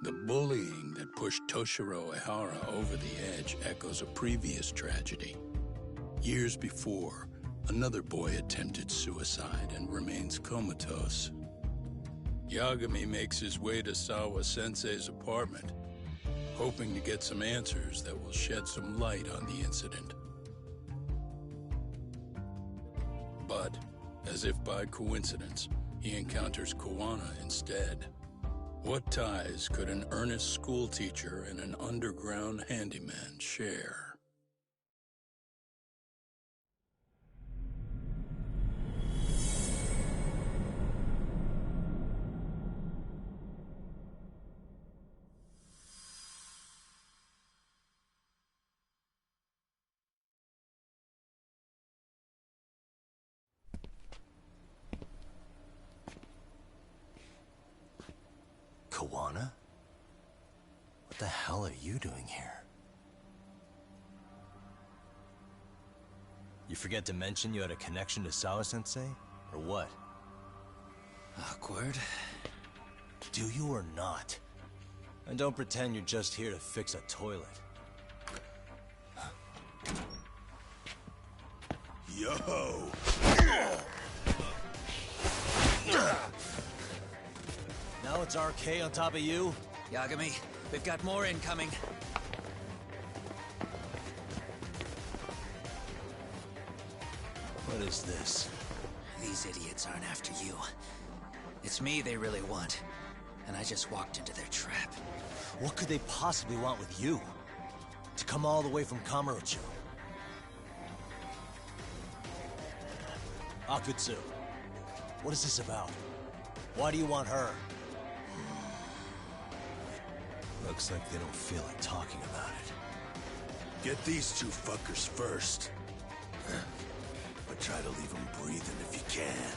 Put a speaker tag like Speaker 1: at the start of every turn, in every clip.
Speaker 1: The bullying that pushed Toshiro Ehara over the edge echoes a previous tragedy. Years before, another boy attempted suicide and remains comatose. Yagami makes his way to Sawa-sensei's apartment, hoping to get some answers that will shed some light on the incident. But, as if by coincidence, he encounters Koana instead. What ties could an earnest schoolteacher and an underground handyman share?
Speaker 2: Koana? What the hell are you doing here? You forget to mention you had a connection to Sawa-sensei? Or what?
Speaker 3: Awkward.
Speaker 2: Do you or not? And don't pretend you're just here to fix a toilet.
Speaker 4: Yo!
Speaker 2: Now it's RK on top of you?
Speaker 3: Yagami, we've got more incoming.
Speaker 2: What is this?
Speaker 3: These idiots aren't after you. It's me they really want. And I just walked into their trap.
Speaker 2: What could they possibly want with you? To come all the way from Kamurocho? AKUTSU, what is this about? Why do you want her? Looks like they don't feel like talking about it.
Speaker 4: Get these two fuckers first. But try to leave them breathing if you can.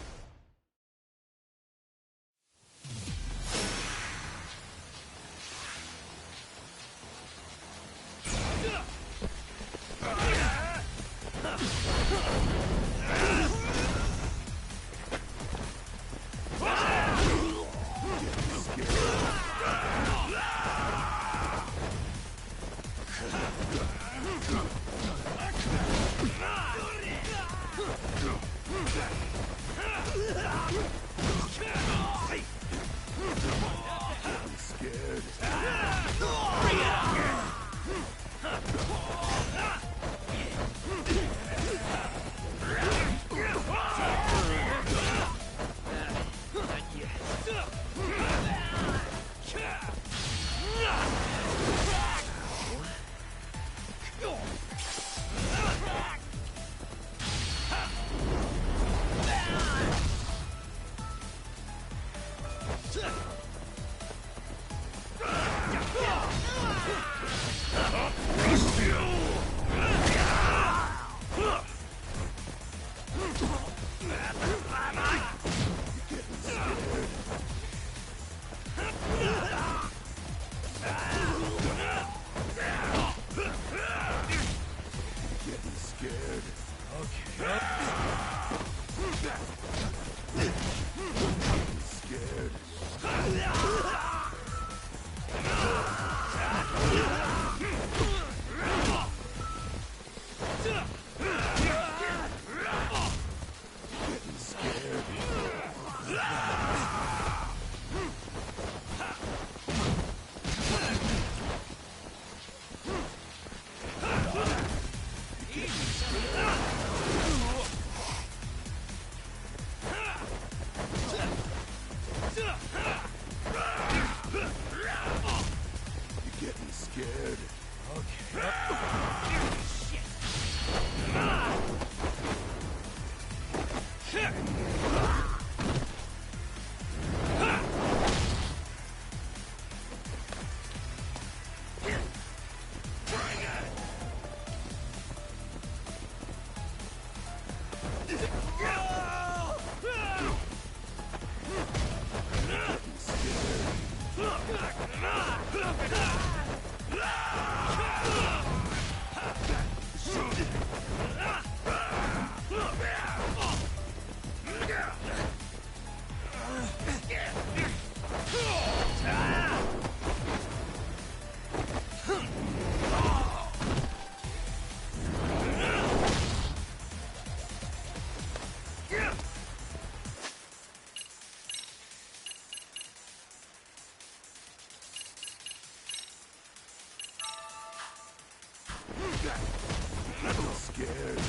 Speaker 4: Scared.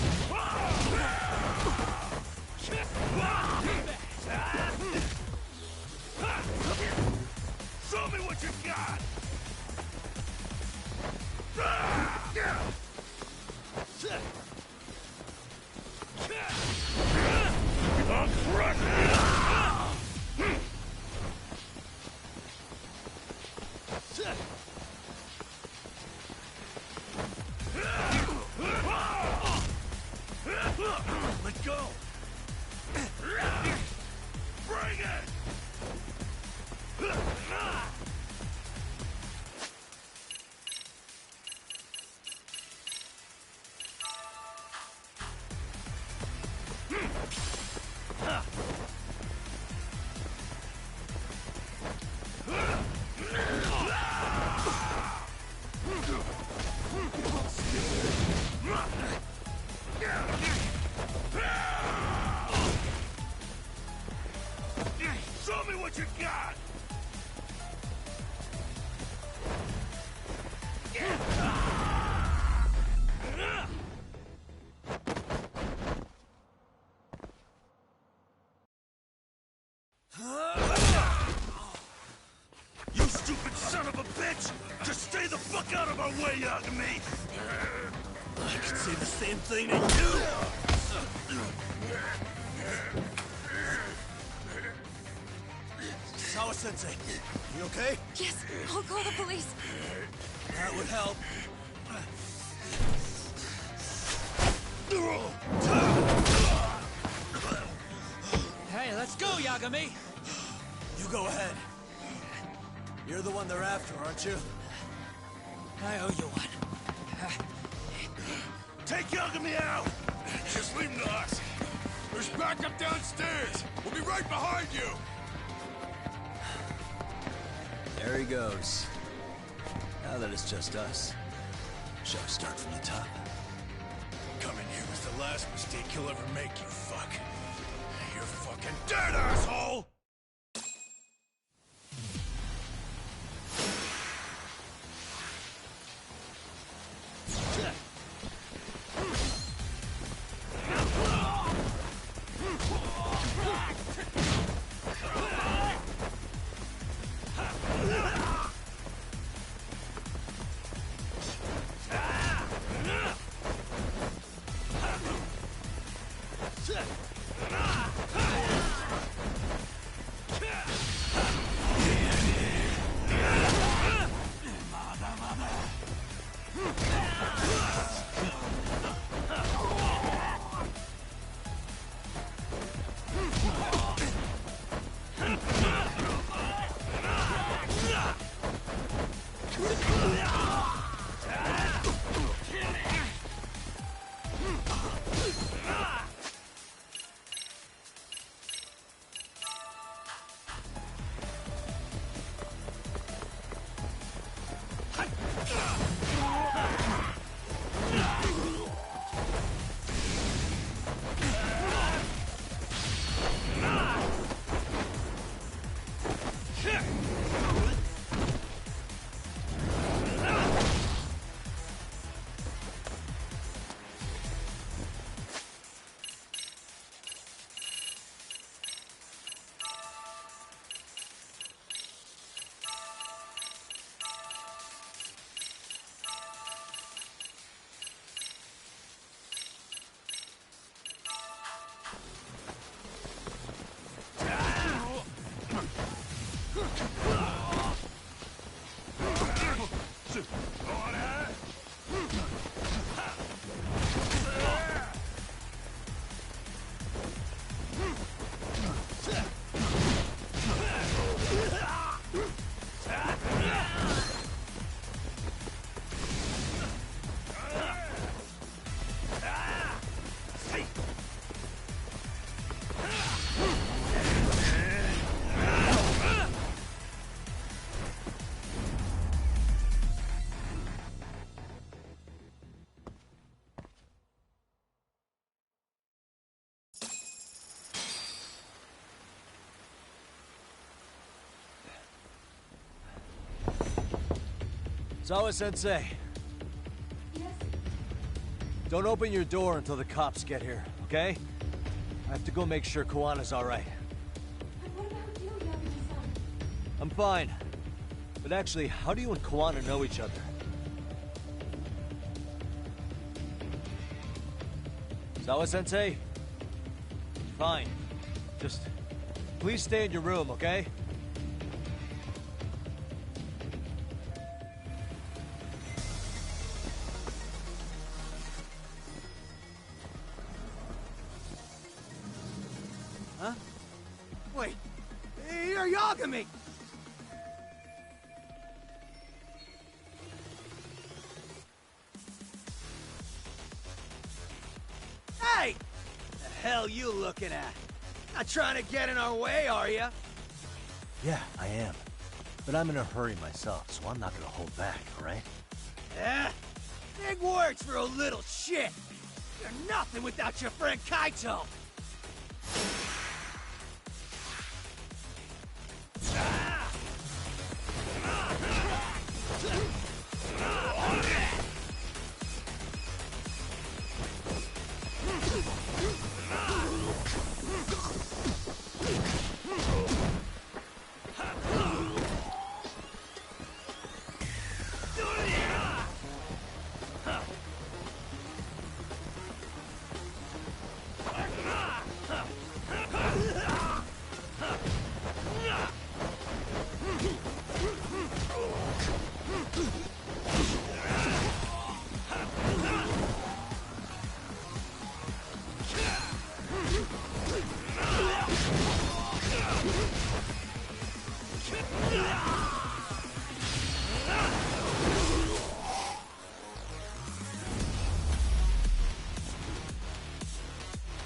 Speaker 4: Show me what you got! I'll crush Let go! Bring it! Show me what you got! You stupid son of a bitch! Just stay the fuck out of our way, Yagami! I could say the same thing to you!
Speaker 2: Sawa-sensei, you okay?
Speaker 5: Yes, I'll call the police.
Speaker 2: That would help.
Speaker 3: Hey, let's go, Yagami!
Speaker 2: You go ahead. You're the one they're after, aren't you?
Speaker 3: I owe you one.
Speaker 4: Take Yagami out! Just leave him to us. There's backup downstairs. We'll be right behind you.
Speaker 2: There he goes. Now that it's just us, shall we start from the top?
Speaker 4: Coming here was the last mistake you'll ever make, you fuck. You're fucking dead, asshole!
Speaker 2: Sawa-sensei.
Speaker 5: Yes?
Speaker 2: Don't open your door until the cops get here, okay? I have to go make sure Kawana's alright.
Speaker 5: And what about you, Yagami-san?
Speaker 2: I'm fine. But actually, how do you and Kawana know each other? Sawa-sensei? Fine. Just... please stay in your room, okay?
Speaker 6: Huh? Wait, you're Yagami! Hey! The hell you looking at? Not trying to get in our way, are ya?
Speaker 2: Yeah, I am. But I'm in a hurry myself, so I'm not gonna hold back, alright?
Speaker 6: Yeah? Big words for a little shit! You're nothing without your friend Kaito!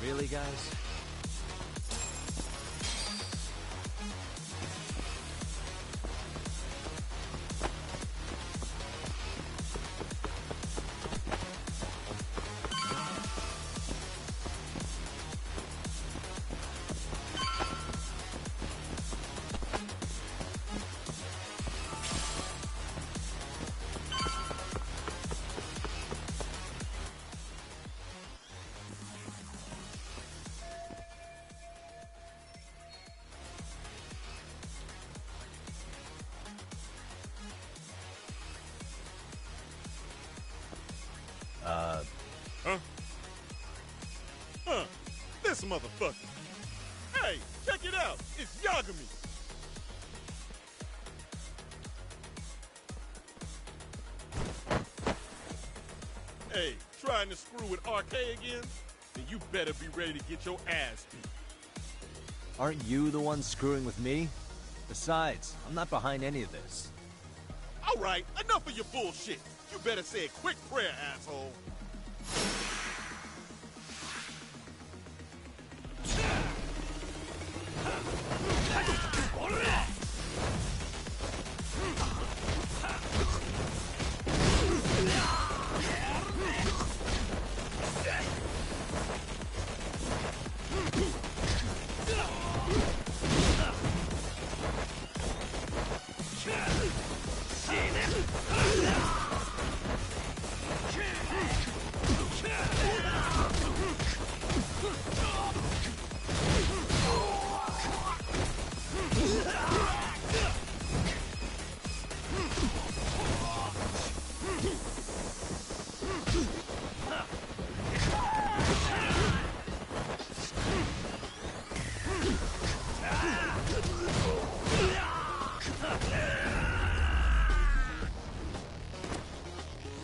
Speaker 2: Really, guys?
Speaker 4: This motherfucker. Hey, check it out. It's Yagami. Hey, trying to screw with RK again? Then you better be ready to get your ass beat.
Speaker 2: Aren't you the one screwing with me? Besides, I'm not behind any of this.
Speaker 4: All right, enough of your bullshit. You better say a quick prayer, asshole.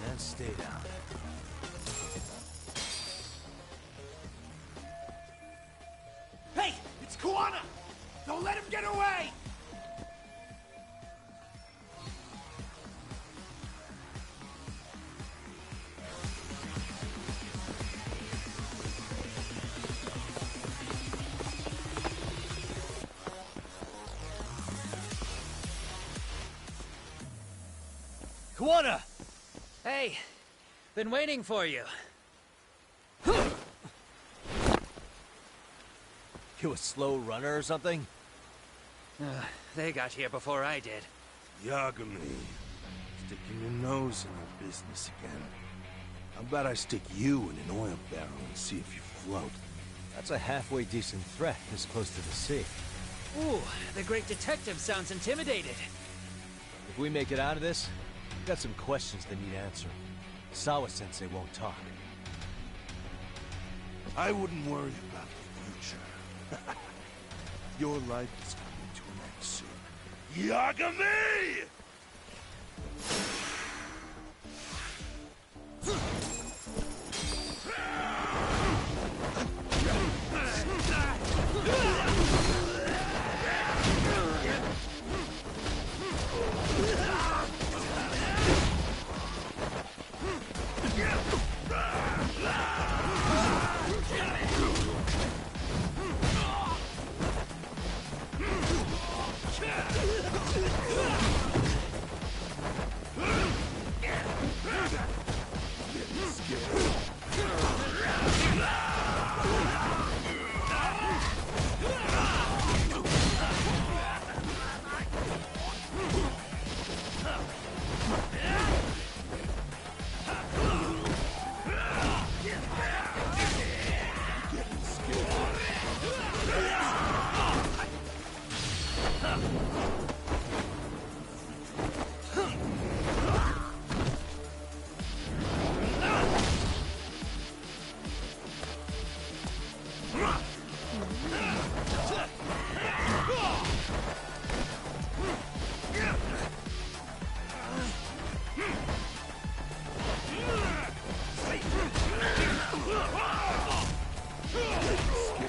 Speaker 2: And stay down.
Speaker 6: Hey! It's Kawana! Don't let him get away!
Speaker 2: Kawana!
Speaker 3: Hey, been waiting for you.
Speaker 2: You a slow runner or something?
Speaker 3: They got here before I did.
Speaker 4: Yagami, sticking your nose in your business again.
Speaker 7: How about I stick you in an oil barrel and see if you float?
Speaker 2: That's a halfway decent threat this close to the sea.
Speaker 3: Ooh, the great detective sounds intimidated.
Speaker 2: If we make it out of this, we've got some questions that need answering. Sawa-sensei won't talk.
Speaker 7: I wouldn't worry about the future. Your life is coming to an end soon.
Speaker 4: Yagami!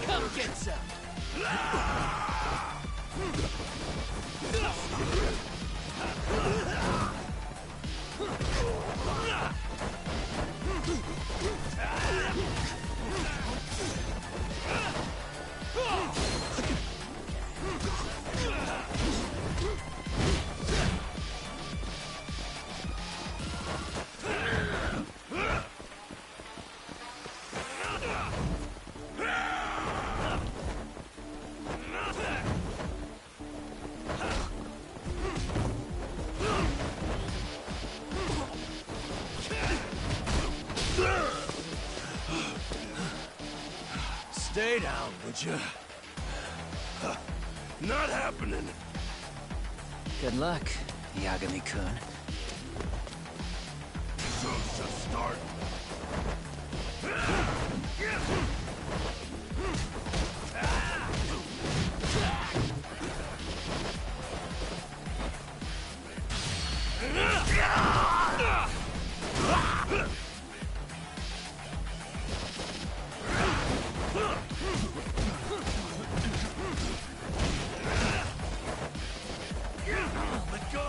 Speaker 3: Come get some!
Speaker 7: Stay down, would you?
Speaker 4: Not happening.
Speaker 3: Good luck, Yagami-kun.
Speaker 4: Show's just starting. Let go!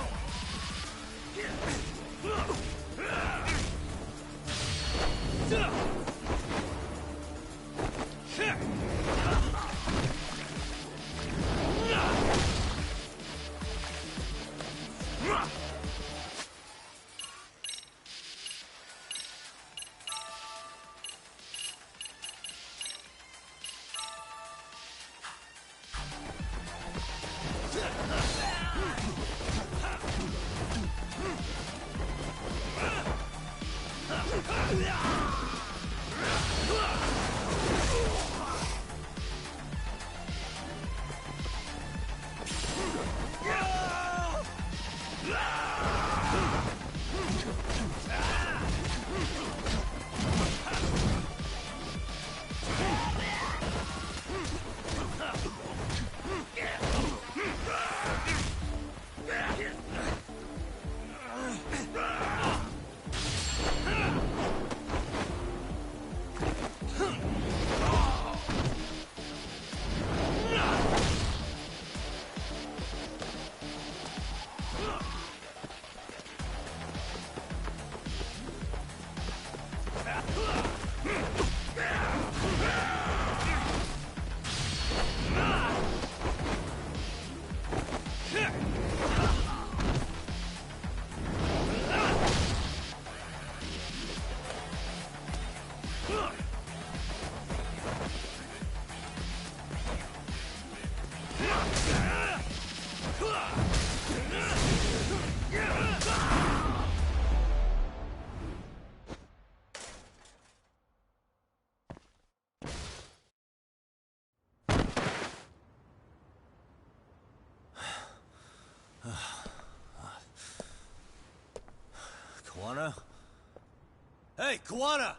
Speaker 2: Kawana? Hey, Kawana!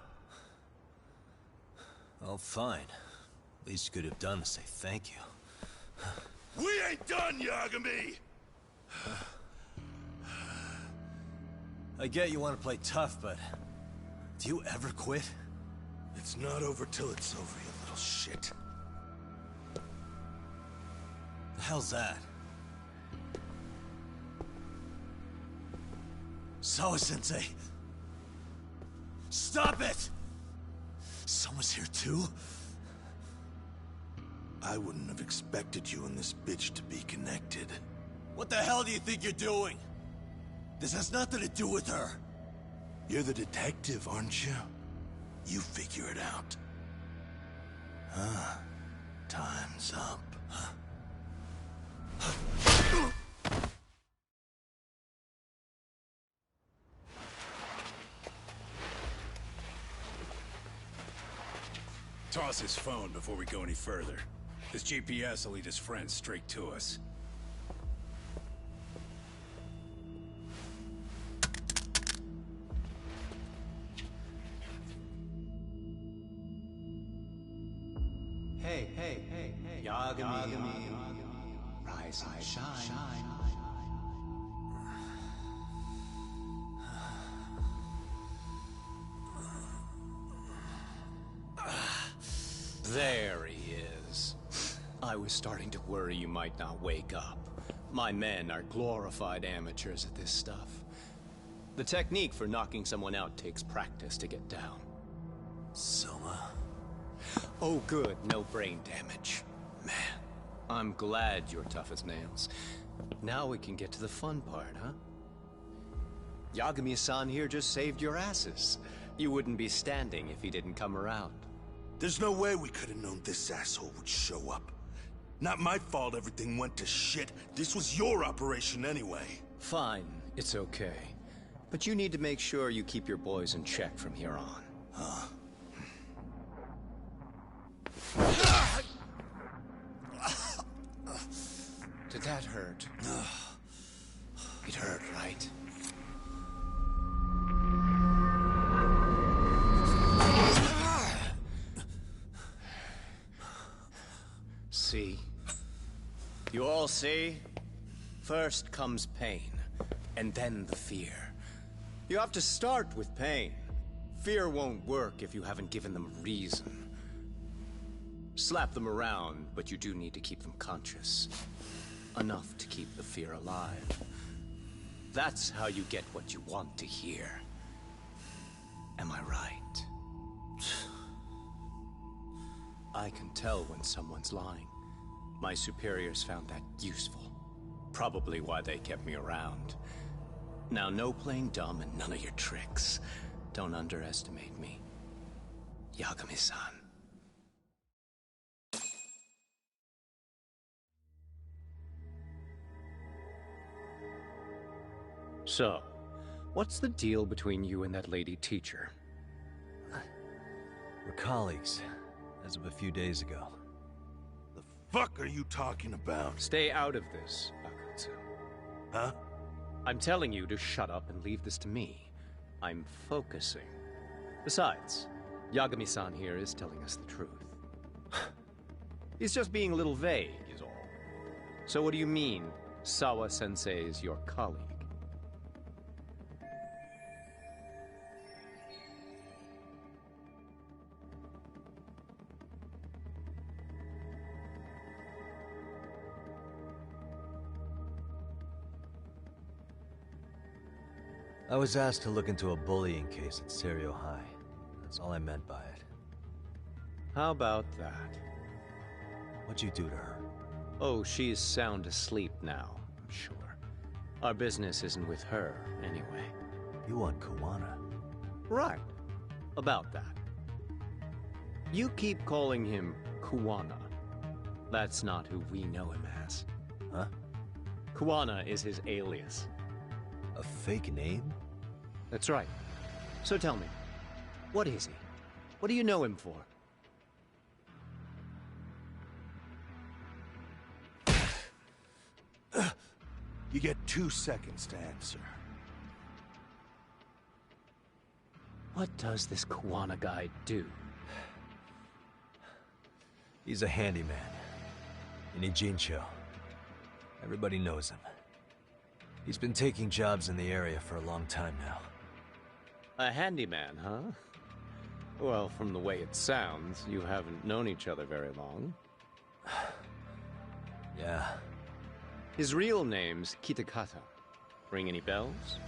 Speaker 2: Oh, fine. Least you could have done is say thank you.
Speaker 4: We ain't done, Yagami!
Speaker 2: I get you want to play tough, but do you ever quit?
Speaker 4: It's not over till it's over, you little shit.
Speaker 2: The hell's that? Sawa-sensei! Stop it! Someone's here too?
Speaker 4: I wouldn't have expected you and this bitch to be connected.
Speaker 2: What the hell do you think you're doing? This has nothing to do with her.
Speaker 4: You're the detective, aren't you? You figure it out. Huh? Time's up.
Speaker 8: Toss his phone before we go any further. This GPS will lead his friends straight to us.
Speaker 3: Hey, Yagami. Rise and shine.
Speaker 9: There he is. I was starting to worry you might not wake up. My men are glorified amateurs at this stuff. The technique for knocking someone out takes practice to get down.
Speaker 2: Soma?
Speaker 9: Oh good, no brain damage. Man, I'm glad you're tough as nails. Now we can get to the fun part, huh? Yagami-san here just saved your asses. You wouldn't be standing if he didn't come around.
Speaker 4: There's no way we could have known this asshole would show up. Not my fault everything went to shit. This was your operation anyway.
Speaker 9: Fine, it's okay. But you need to make sure you keep your boys in check from here on.
Speaker 4: Huh?
Speaker 9: Did that hurt? It hurt, right? See? You all see? First comes pain, and then the fear. You have to start with pain. Fear won't work if you haven't given them a reason. Slap them around, but you do need to keep them conscious. Enough to keep the fear alive. That's how you get what you want to hear. Am I right? I can tell when someone's lying. My superiors found that useful. Probably why they kept me around. Now, no playing dumb and none of your tricks. Don't underestimate me. Yagami-san. So, what's the deal between you and that lady teacher?
Speaker 2: We're colleagues, as of a few days ago.
Speaker 4: The fuck are you talking about?
Speaker 9: Stay out of this, AKUTSU.
Speaker 4: Huh?
Speaker 9: I'm telling you to shut up and leave this to me. I'm focusing. Besides, Yagami-san here is telling us the truth. He's just being a little vague, is all. So what do you mean, Sawa-sensei is your colleague?
Speaker 2: I was asked to look into a bullying case at Seiryo High. That's all I meant by it.
Speaker 9: How about that?
Speaker 2: What'd you do to her?
Speaker 9: Oh, she's sound asleep now, I'm sure. Our business isn't with her, anyway.
Speaker 2: You want Kawana?
Speaker 9: Right. About that. You keep calling him Kawana. That's not who we know him as.
Speaker 2: Huh?
Speaker 9: Kawana is his alias.
Speaker 2: A fake name?
Speaker 9: That's right. So tell me, what is he? What do you know him for?
Speaker 4: You get 2 seconds to answer.
Speaker 9: What does this Kuwana guy do?
Speaker 2: He's a handyman. In Ijincho. Everybody knows him. He's been taking jobs in the area for a long time now.
Speaker 9: A handyman, huh? Well, from the way it sounds, you haven't known each other very long.
Speaker 2: Yeah.
Speaker 9: His real name's Kitakata. Ring any bells?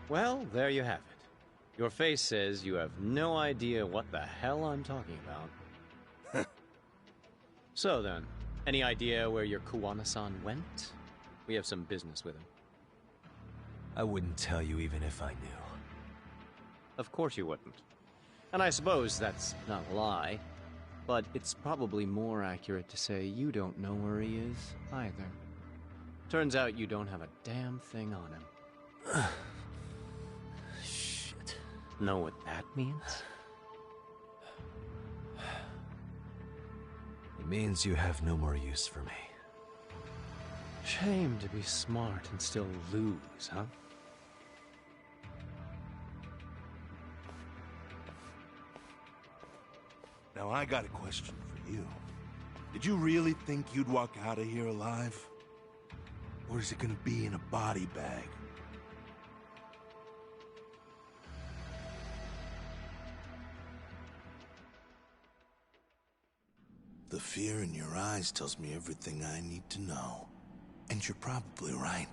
Speaker 9: Well, there you have it. Your face says you have no idea what the hell I'm talking about. So then, any idea where your Kuwana-san went? We have some business with him.
Speaker 2: I wouldn't tell you even if I knew.
Speaker 9: Of course you wouldn't. And I suppose that's not a lie, but it's probably more accurate to say you don't know where he is, either. Turns out you don't have a damn thing on him.
Speaker 2: Shit.
Speaker 9: Know what that means?
Speaker 2: It means you have no more use for me.
Speaker 9: Shame to be smart and still lose, huh?
Speaker 7: Now I got a question for you. Did you really think you'd walk out of here alive? Or is it gonna be in a body bag? The fear in your eyes tells me everything I need to know. And you're probably right.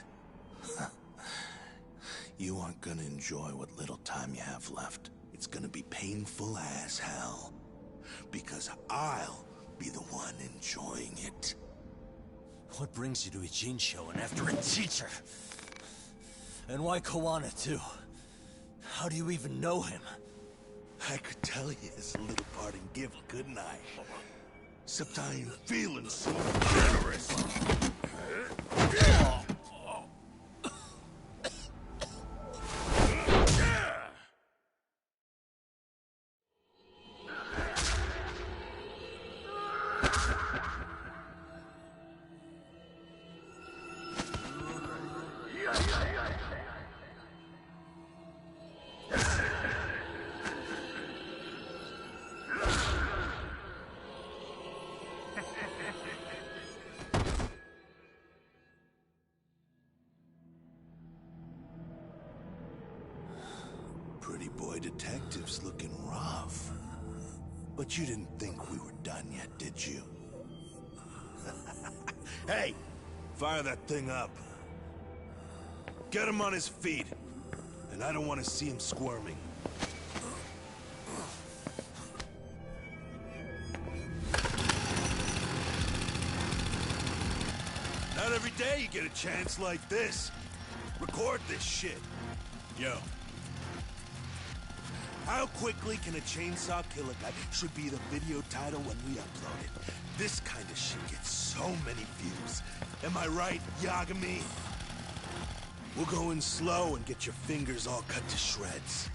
Speaker 7: You aren't gonna enjoy what little time you have left. It's gonna be painful as hell. Because I'll be the one enjoying it.
Speaker 2: What brings you to Ijincho and after a teacher? And why Kuwana too? How do you even know him?
Speaker 7: I could tell you as a little parting gift, couldn't I? Except I ain't feeling so generous. Pretty boy detectives looking rough. But you didn't think we were done yet, did you? Hey! Fire that thing up. Get him on his feet. And I don't want to see him squirming. Not every day you get a chance like this. Record this shit.
Speaker 8: Yo.
Speaker 7: How quickly can a chainsaw kill a guy should be the video title when we upload it. This kind of shit gets so many views. Am I right, Yagami? We'll go in slow and get your fingers all cut to shreds.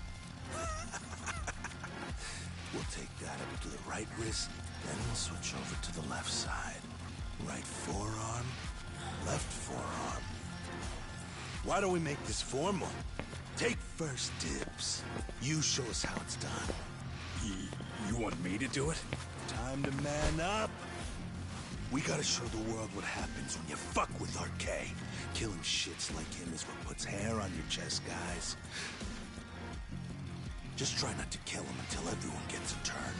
Speaker 7: We'll take that up to the right wrist, then we'll switch over to the left side. Right forearm, left forearm. Why don't we make this formal? Take first dibs. You show us how it's done.
Speaker 8: You want me to do it?
Speaker 7: Time to man up. We gotta show the world what happens when you fuck with RK. Killing shits like him is what puts hair on your chest, guys. Just try not to kill him until everyone gets a turn.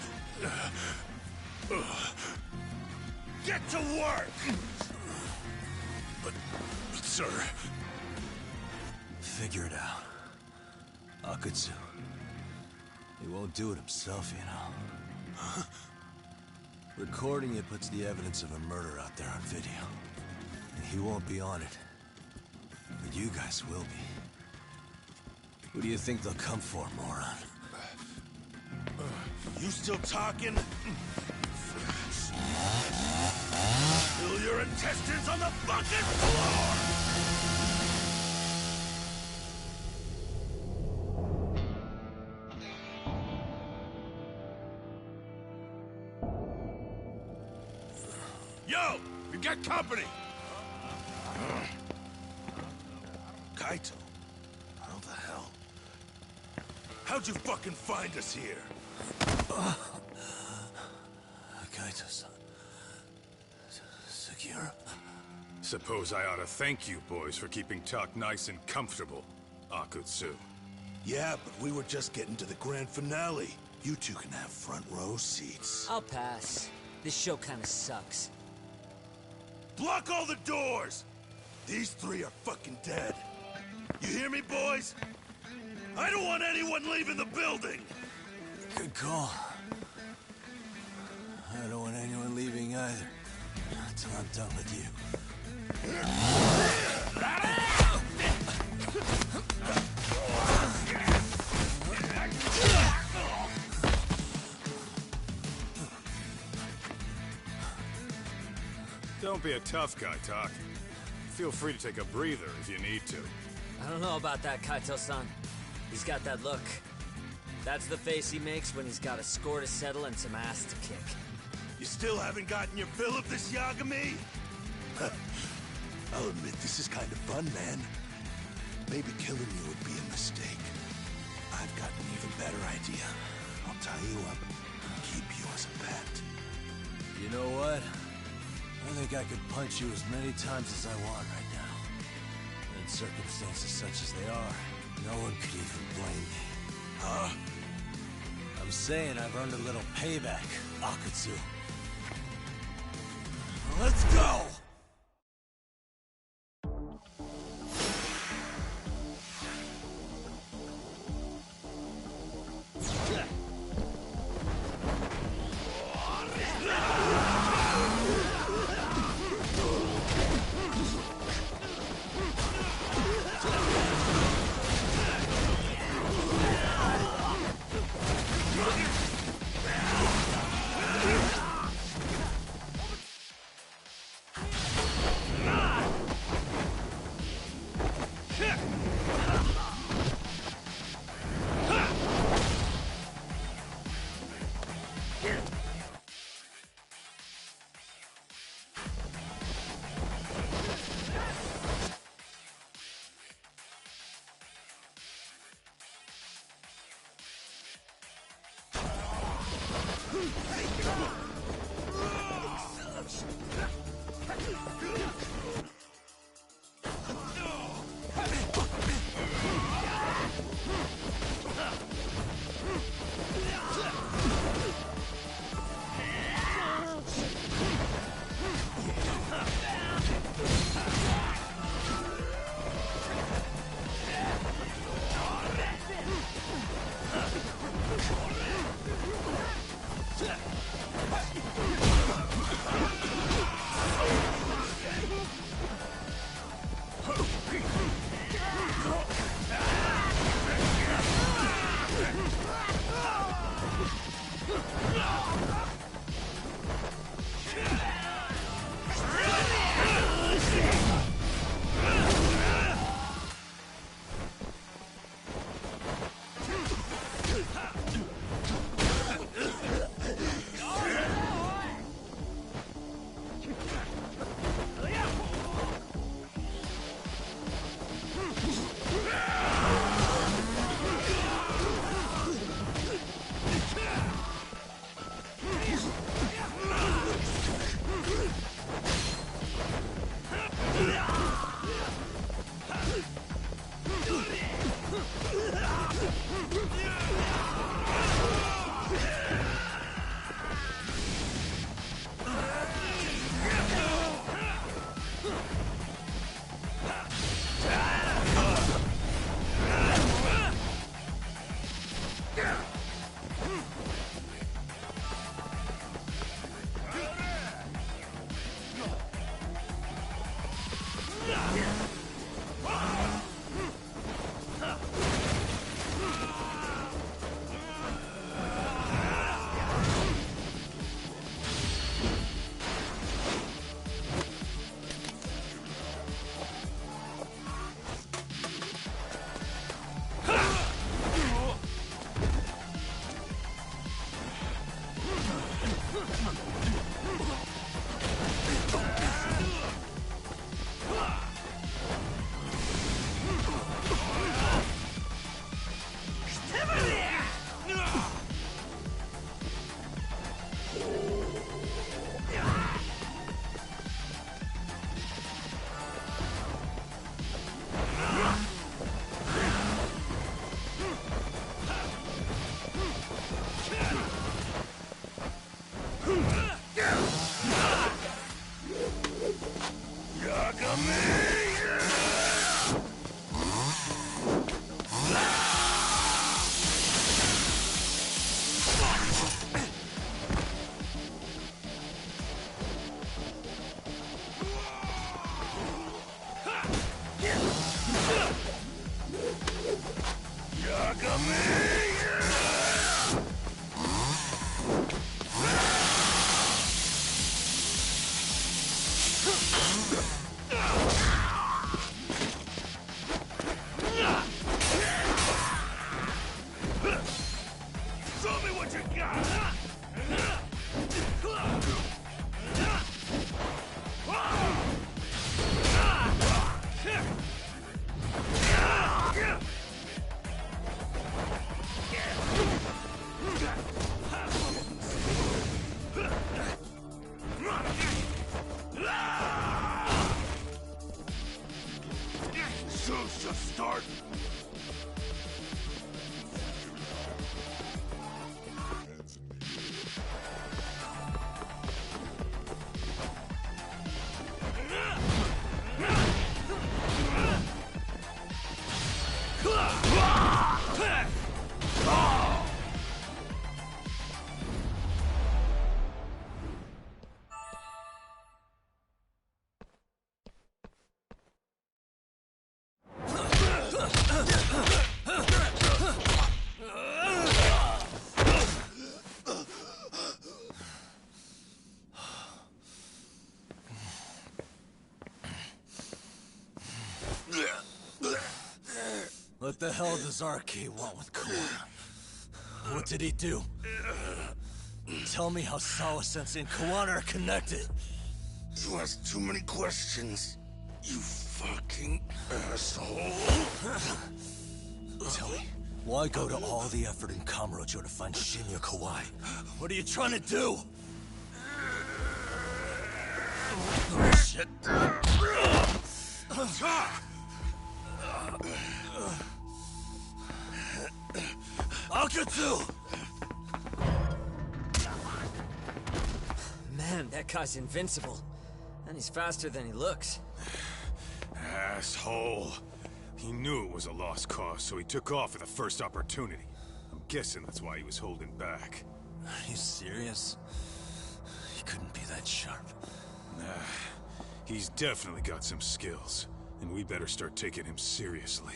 Speaker 7: Get to work!
Speaker 8: But sir...
Speaker 2: Figure it out. AKUTSU. He won't do it himself, you know. Huh? Recording it puts the evidence of a murder out there on video. And he won't be on it. But you guys will be. Who do you think they'll come for, moron?
Speaker 7: You still talking? Spill your intestines on the fucking floor!
Speaker 8: Yo! We got company!
Speaker 7: Kaito? How the hell? How'd you fucking find us here?
Speaker 2: Kaito-san. Sekiro.
Speaker 8: Suppose I ought to thank you boys for keeping talk nice and comfortable, AKUTSU.
Speaker 7: Yeah, but we were just getting to the grand finale. You two can have front row seats.
Speaker 10: I'll pass. This show kinda sucks.
Speaker 7: Block all the doors! These three are fucking dead. You hear me, boys? I don't want anyone leaving the building!
Speaker 2: Good call. I don't want anyone leaving either. Until I'm done with you.
Speaker 8: Don't be a tough guy, Talk. Feel free to take a breather if you need to.
Speaker 10: I don't know about that, Kaito-san. He's got that look. That's the face he makes when he's got a score to settle and some ass to kick.
Speaker 7: You still haven't gotten your fill of this, Yagami? I'll admit, this is kind of fun, man. Maybe killing you would be a mistake. I've got an even better idea. I'll tie you up and keep you as a pet.
Speaker 2: You know what? I think I could punch you as many times as I want right now. In circumstances such as they are, no one could even blame me.
Speaker 7: Huh?
Speaker 2: I'm saying I've earned a little payback, AKUTSU. Let's go! What the hell does RK want with Kawa? What did he do? Tell me how Sawa-sensei and Kawana are connected.
Speaker 7: You ask too many questions, you fucking asshole.
Speaker 2: Tell me, why go to all the effort in Kamurocho to find Shinya Kawai? What are you trying to do? Shit. AKUTSU!
Speaker 10: Man, that guy's invincible. And he's faster than he looks.
Speaker 8: Asshole. He knew it was a lost cause, so he took off at the first opportunity. I'm guessing that's why he was holding back.
Speaker 2: Are you serious? He couldn't be that sharp.
Speaker 8: Nah, he's definitely got some skills, and we better start taking him seriously.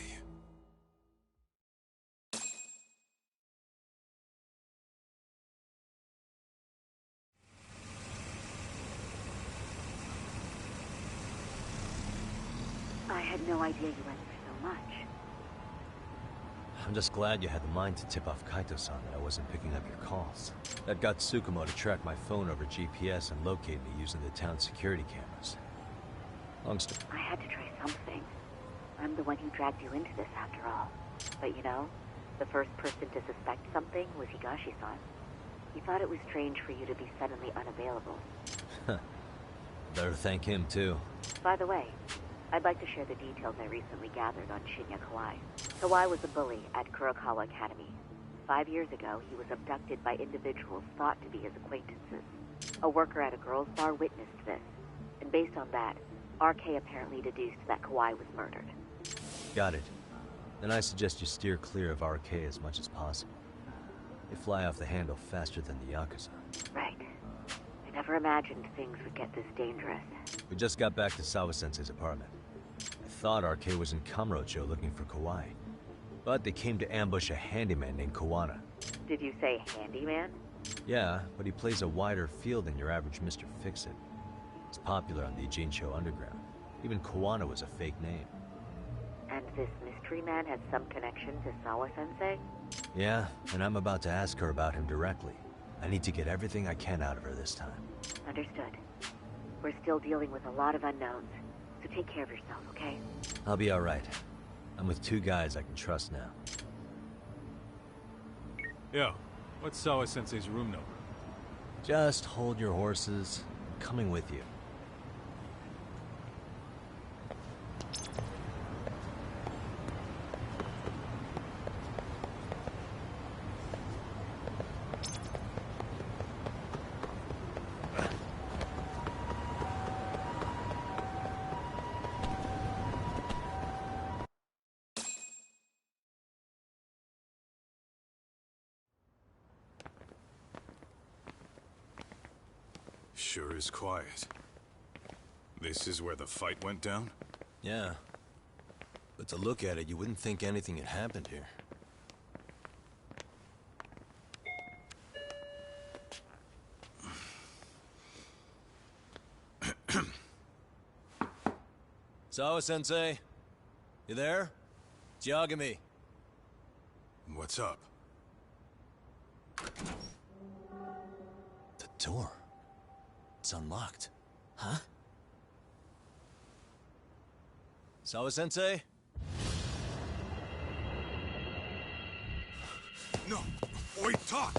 Speaker 11: I had no idea you went through so much.
Speaker 2: I'm just glad you had the mind to tip off Kaito-san that I wasn't picking up your calls. That got Tsukumo to track my phone over GPS and locate me using the town's security cameras. Long story.
Speaker 11: I had to try something. I'm the one who dragged you into this after all. But you know, the first person to suspect something was Higashi-san. He thought it was strange for you to be suddenly unavailable.
Speaker 2: Better thank him, too.
Speaker 11: By the way, I'd like to share the details I recently gathered on Shinya Kawai. Kawai was a bully at Kurokawa Academy. 5 years ago, he was abducted by individuals thought to be his acquaintances. A worker at a girls' bar witnessed this, and based on that, RK apparently deduced that Kawai was murdered.
Speaker 2: Got it. Then I suggest you steer clear of RK as much as possible. They fly off the handle faster than the Yakuza.
Speaker 11: Right. I never imagined things would get this dangerous.
Speaker 2: We just got back to Sawa-sensei's apartment. I thought RK was in Kamurocho looking for Kawai. But they came to ambush a handyman named Kawana.
Speaker 11: Did you say handyman?
Speaker 2: Yeah, but he plays a wider field than your average Mr. Fix-It. He's popular on the Ijincho underground. Even Kawana was a fake name.
Speaker 11: And this mystery man has some connection to Sawa-sensei?
Speaker 2: Yeah, and I'm about to ask her about him directly. I need to get everything I can out of her this time.
Speaker 11: Understood. We're still dealing with a lot of unknowns, so take care of yourself, okay?
Speaker 2: I'll be alright. I'm with 2 guys I can trust now.
Speaker 12: Yo, what's Sawa-sensei's room number?
Speaker 2: Just hold your horses. I'm coming with you.
Speaker 8: Sure is quiet. This is where the fight went down?
Speaker 2: Yeah. But to look at it, you wouldn't think anything had happened here. Sawa-sensei? You there? It's Yagami.
Speaker 8: What's up?
Speaker 2: The door. It's unlocked.
Speaker 10: Huh?
Speaker 2: Sawa-sensei?
Speaker 8: No! Wait, talk!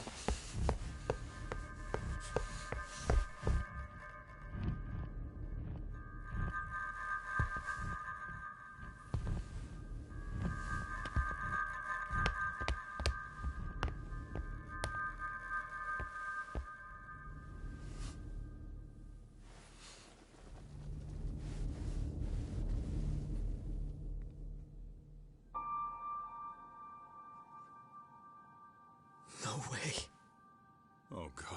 Speaker 10: No way.
Speaker 8: Oh, God.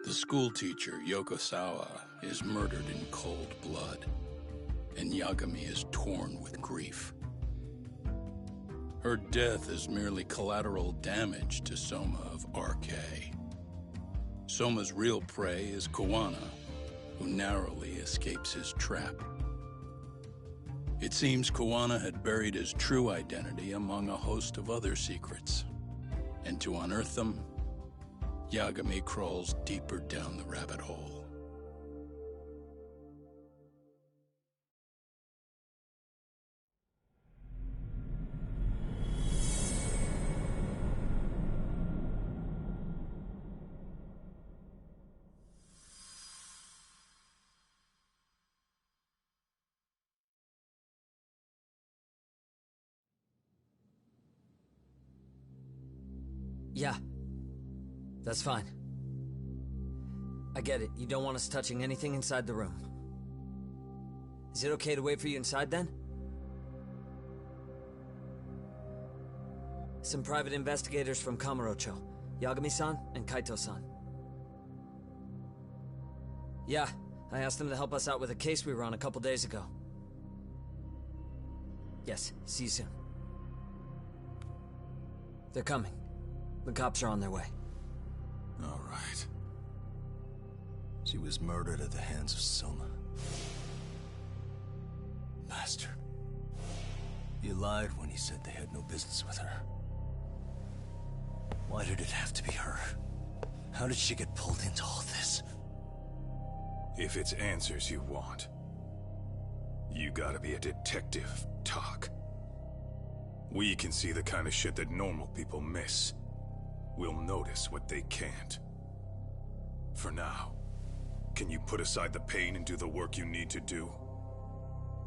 Speaker 1: The schoolteacher, Yokosawa, is murdered in cold blood, and Yagami is torn with grief. Her death is merely collateral damage to Soma of RK. Soma's real prey is Kawana, who narrowly escapes his trap. It seems Kawana had buried his true identity among a host of other secrets, and to unearth them, Yagami crawls deeper down the rabbit hole.
Speaker 10: Yeah. That's fine. I get it. You don't want us touching anything inside the room. Is it okay to wait for you inside, then? Some private investigators from Kamurocho. Yagami-san and Kaito-san. Yeah, I asked them to help us out with a case we were on a couple days ago. Yes, see you soon. They're coming. The cops are on their way.
Speaker 2: All right. She was murdered at the hands of Soma. Bastard. He lied when he said they had no business with her. Why did it have to be her? How did she get pulled into all this?
Speaker 8: If it's answers you want, you gotta be a detective, Talk. We can see the kind of shit that normal people miss. We'll notice what they can't. For now, can you put aside the pain and do the work you need to do?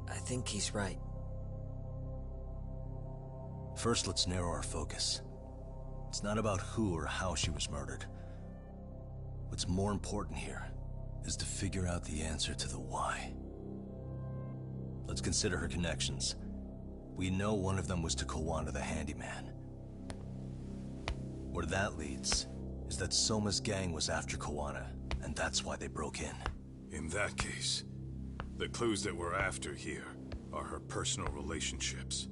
Speaker 10: I think he's right.
Speaker 2: First, let's narrow our focus. It's not about who or how she was murdered. What's more important here is to figure out the answer to the why. Let's consider her connections. We know one of them was to Kawana the handyman. Where that leads is that Soma's gang was after Kawana, and that's why they broke in.
Speaker 8: In that case, the clues that we're after here are her personal relationships.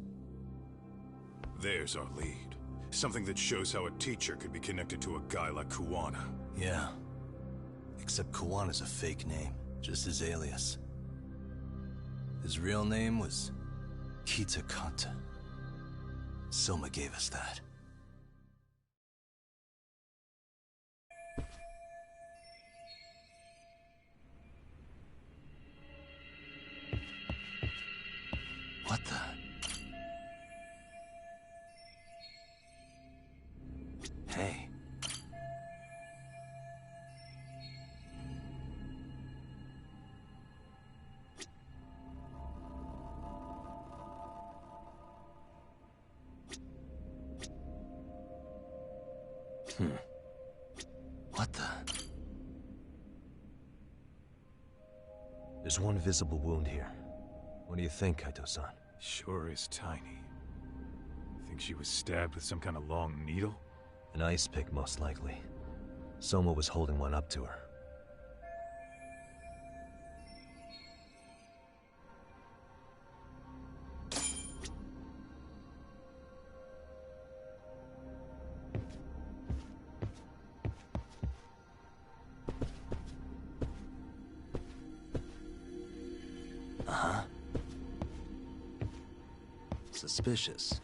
Speaker 8: There's our lead. Something that shows how a teacher could be connected to a guy like Kawana.
Speaker 2: Yeah. Except Kawana's a fake name, just his alias. His real name was Kitakata. Soma gave us that. What the? Hey. What the? There's one visible wound here. What do you think, Kaito-san?
Speaker 8: Sure is tiny. Think she was stabbed with some kind of long needle?
Speaker 2: An ice pick, most likely. Soma was holding one up to her. Suspicious.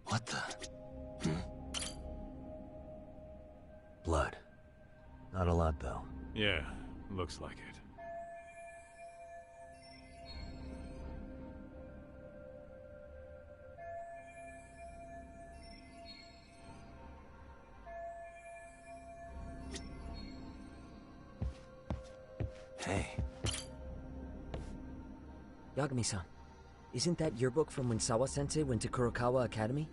Speaker 2: What the? Blood. Not a lot, though.
Speaker 8: Yeah, looks like it.
Speaker 2: Hey.
Speaker 10: Yagami-san, isn't that yearbook from when Sawa-sensei went to Kurokawa Academy?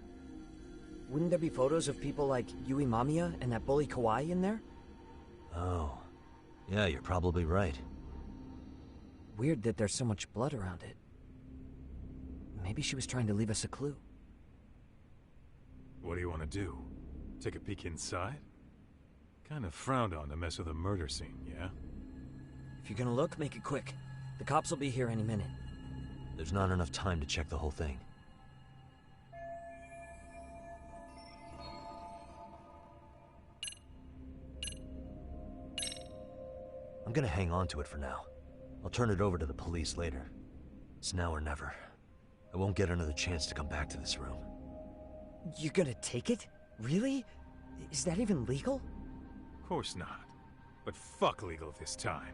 Speaker 10: Wouldn't there be photos of people like Yui Mamiya and that bully Kawai in there?
Speaker 2: Oh. Yeah, you're probably right.
Speaker 10: Weird that there's so much blood around it. Maybe she was trying to leave us a clue.
Speaker 8: What do you want to do? Take a peek inside? Kind of frowned on to mess with a murder scene, yeah?
Speaker 10: If you're gonna look, make it quick. The cops will be here any minute.
Speaker 2: There's not enough time to check the whole thing. I'm gonna hang on to it for now. I'll turn it over to the police later. It's now or never. I won't get another chance to come back to this room.
Speaker 10: You're gonna take it? Really? Is that even legal?
Speaker 8: Of course not. But fuck legal this time.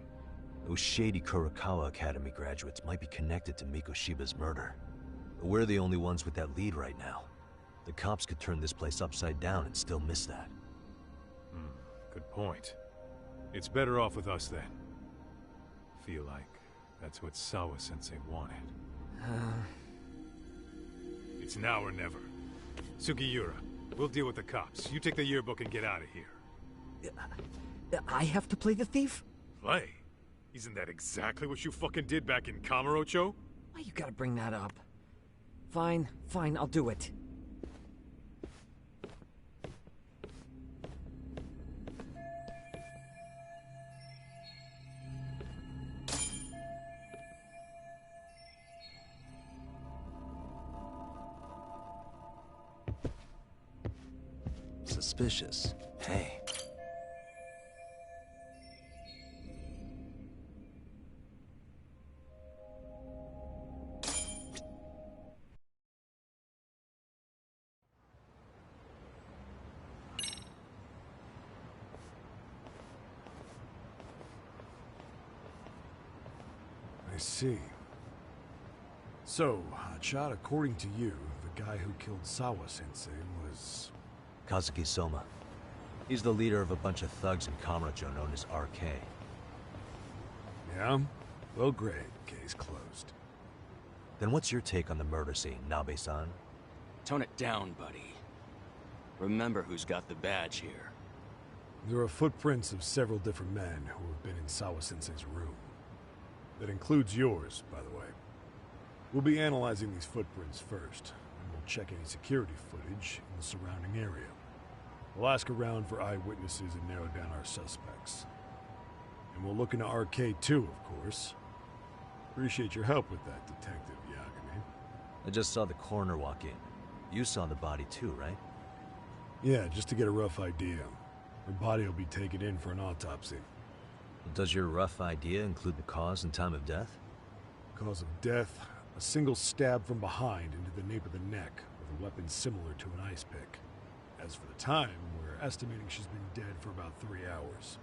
Speaker 2: Those shady Kurokawa Academy graduates might be connected to Mikoshiba's murder. But we're the only ones with that lead right now. The cops could turn this place upside down and still miss that.
Speaker 8: Good point. It's better off with us then. Feel like that's what Sawa-sensei wanted. It's now or never. Sugiura, we'll deal with the cops. You take the yearbook and get out of here.
Speaker 10: I have to play the thief?
Speaker 8: Play? Isn't that exactly what you fucking did back in Kamurocho?
Speaker 10: Why you gotta bring that up? Fine, I'll do it.
Speaker 2: Suspicious. Hey.
Speaker 13: I see. So, Hotshot, according to you, the guy who killed Sawa-sensei was...
Speaker 2: Kazuki Soma. He's the leader of a bunch of thugs in Kamurocho known as RK.
Speaker 13: Yeah? Well, great. Case closed.
Speaker 2: Then what's your take on the murder scene, Nabe-san?
Speaker 14: Tone it down, buddy. Remember who's got the badge here.
Speaker 13: There are footprints of several different men who have been in Sawa-sensei's room. That includes yours, by the way. We'll be analyzing these footprints first, and we'll check any security footage in the surrounding area. We'll ask around for eyewitnesses and narrow down our suspects. And we'll look into RK too, of course. Appreciate your help with that, Detective Yagami.
Speaker 2: I just saw the coroner walk in. You saw the body too, right?
Speaker 13: Yeah, just to get a rough idea. Her body will be taken in for an autopsy.
Speaker 2: Does your rough idea include the cause and time of death?
Speaker 13: Cause of death, a single stab from behind into the nape of the neck with a weapon similar to an ice pick. As for the time, we're We're estimating she's been dead for about 3 hours.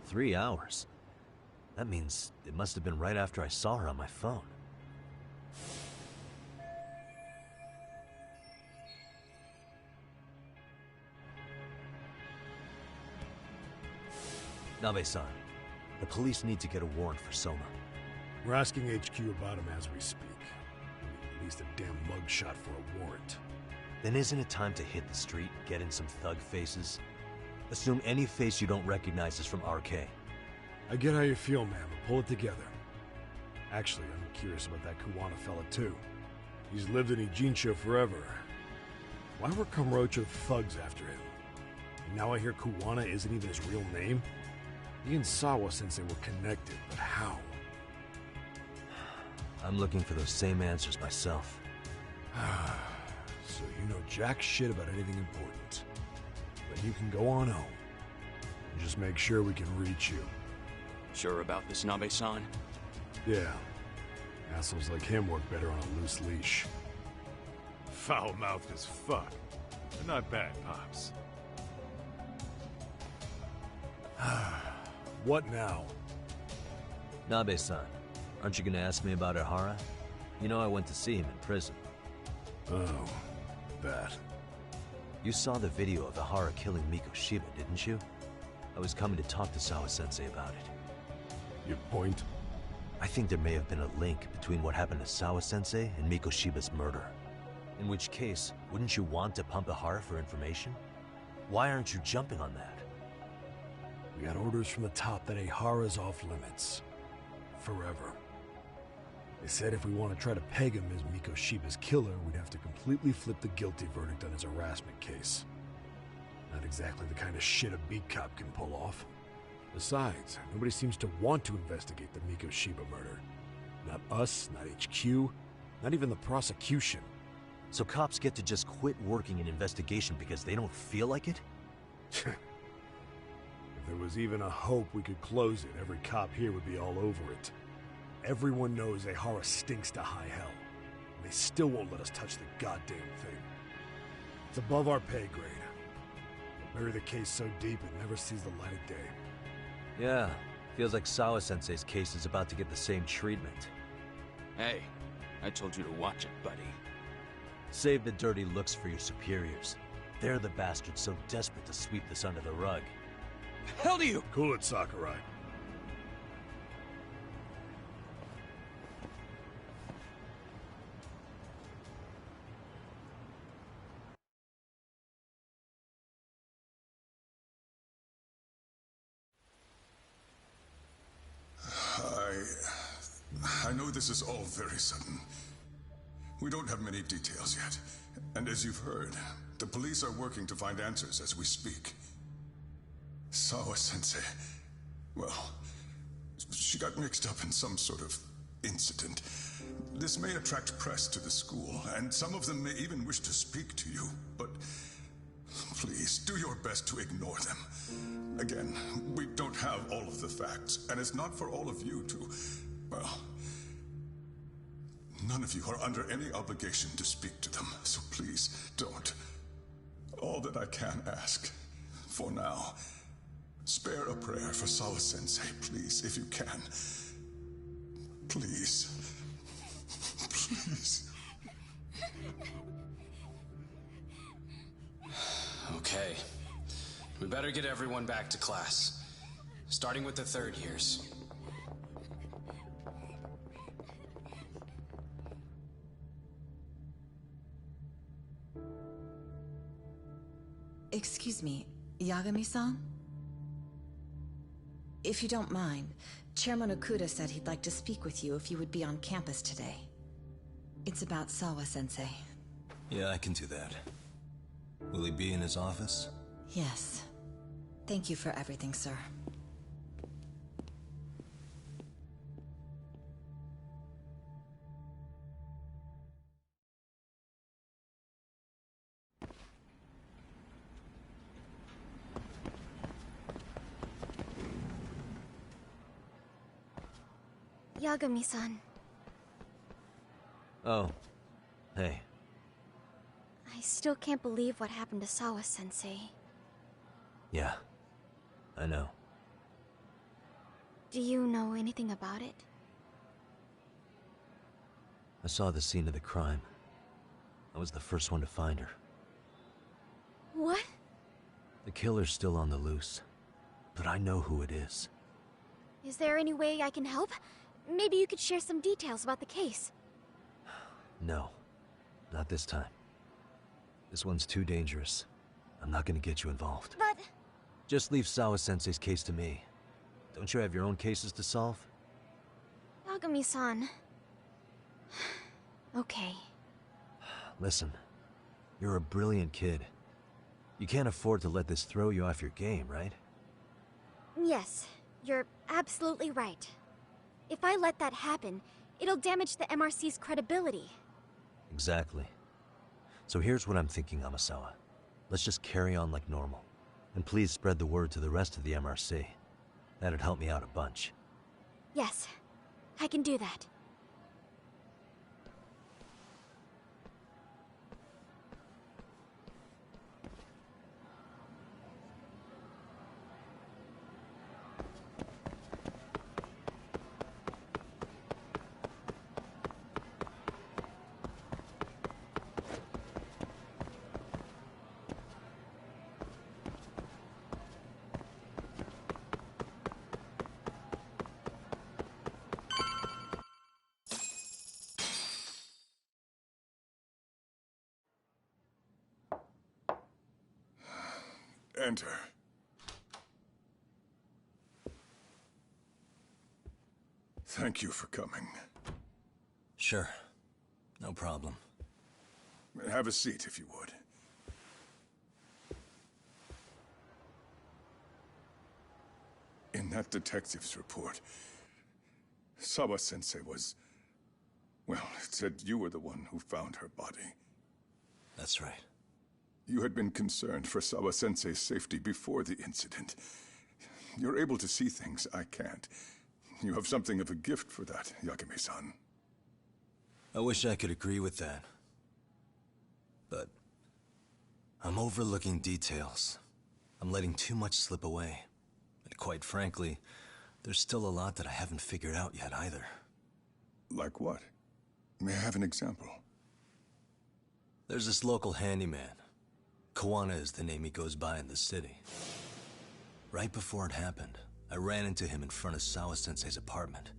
Speaker 2: 3 hours? That means it must have been right after I saw her on my phone. Nabe-san, the police need to get a warrant for Soma.
Speaker 13: We're asking HQ about him as we speak. We need at least a damn mugshot for a warrant.
Speaker 2: Then isn't it time to hit the street, get in some thug faces? Assume any face you don't recognize is from RK.
Speaker 13: I get how you feel, man, but pull it together. Actually, I'm curious about that Kuwana fella, too. He's lived in Ijincho forever. Why were Kamurocho thugs after him? And now I hear Kuwana isn't even his real name? He and Sawa-sensei were connected, but how?
Speaker 2: I'm looking for those same answers myself.
Speaker 13: So you know jack shit about anything important. Then you can go on home. And just make sure we can reach you.
Speaker 14: Sure about this, Nabe-san?
Speaker 13: Yeah. Assholes like him work better on a loose leash.
Speaker 12: Foul-mouthed as fuck. But not bad, Pops.
Speaker 13: What now?
Speaker 2: Nabe-san, aren't you gonna ask me about Ihara? You know I went to see him in prison.
Speaker 13: Oh, that.
Speaker 2: You saw the video of Ihara killing Miko Shiba, didn't you? I was coming to talk to Sawa-sensei about it.
Speaker 13: Your point?
Speaker 2: I think there may have been a link between what happened to Sawa-sensei and Miko Shiba's murder. In which case, wouldn't you want to pump Ihara for information? Why aren't you jumping on that?
Speaker 13: We got orders from the top that Ihara's off limits. Forever. They said if we want to try to peg him as Miko Shiba's killer, we'd have to completely flip the guilty verdict on his harassment case. Not exactly the kind of shit a beat cop can pull off. Besides, nobody seems to want to investigate the Miko Shiba murder. Not us, not HQ, not even the prosecution.
Speaker 2: So cops get to just quit working an investigation because they don't feel like it?
Speaker 13: If there was even a hope we could close it, every cop here would be all over it. Everyone knows Ihara stinks to high hell, and they still won't let us touch the goddamn thing. It's above our pay grade. We'll bury the case so deep it never sees the light of day.
Speaker 2: Yeah, feels like Sawa-sensei's case is about to get the same treatment.
Speaker 14: Hey, I told you to watch it, buddy.
Speaker 2: Save the dirty looks for your superiors. They're the bastards so desperate to sweep this under the rug.
Speaker 14: The hell do you—
Speaker 13: Cool it, Sakurai.
Speaker 8: I know this is all very sudden. We don't have many details yet. And as you've heard, the police are working to find answers as we speak. Sawa-sensei, well, she got mixed up in some sort of incident. This may attract press to the school, and some of them may even wish to speak to you, but please, do your best to ignore them. Again, we don't have all of the facts, and it's not for all of you to, well, none of you are under any obligation to speak to them, so please don't. All that I can ask, for now, spare a prayer for Sawa-sensei, please, if you can. Please. Please.
Speaker 15: Okay. We better get everyone back to class. Starting with the third years.
Speaker 16: Excuse me, Yagami-san? If you don't mind, Chairman Okuda said he'd like to speak with you if you would be on campus today. It's about Sawa-sensei.
Speaker 2: Yeah, I can do that. Will he be in his office?
Speaker 16: Yes. Thank you for everything, sir.
Speaker 17: Yagami-san.
Speaker 2: Oh. Hey.
Speaker 17: I still can't believe what happened to Sawa-sensei.
Speaker 2: Yeah, I know.
Speaker 17: Do you know anything about it?
Speaker 2: I saw the scene of the crime. I was the first one to find her.
Speaker 17: What?
Speaker 2: The killer's still on the loose, but I know who it is.
Speaker 17: Is there any way I can help? Maybe you could share some details about the case.
Speaker 2: No, not this time. This one's too dangerous. I'm not gonna get you involved.
Speaker 17: But...
Speaker 2: Just leave Sawa-sensei's case to me. Don't you have your own cases to solve?
Speaker 17: Yagami-san... Okay.
Speaker 2: Listen, you're a brilliant kid. You can't afford to let this throw you off your game, right?
Speaker 17: Yes, you're absolutely right. If I let that happen, it'll damage the MRC's credibility.
Speaker 2: Exactly. So here's what I'm thinking, Amasawa. Let's just carry on like normal. And please spread the word to the rest of the MRC. That'd help me out a bunch.
Speaker 17: Yes, I can do that.
Speaker 8: Enter. Thank you for coming.
Speaker 2: Sure. No problem.
Speaker 8: Have a seat, if you would. In that detective's report, Sawa-sensei was... Well, it said you were the one who found her body.
Speaker 2: That's right.
Speaker 8: You had been concerned for Sawa-sensei's safety before the incident. You're able to see things I can't. You have something of a gift for that, Yagami-san.
Speaker 2: I wish I could agree with that. But I'm overlooking details. I'm letting too much slip away. And quite frankly, there's still a lot that I haven't figured out yet either.
Speaker 8: Like what? May I have an example?
Speaker 2: There's this local handyman. Kawana is the name he goes by in the city. Right before it happened, I ran into him in front of Sawa-sensei's apartment.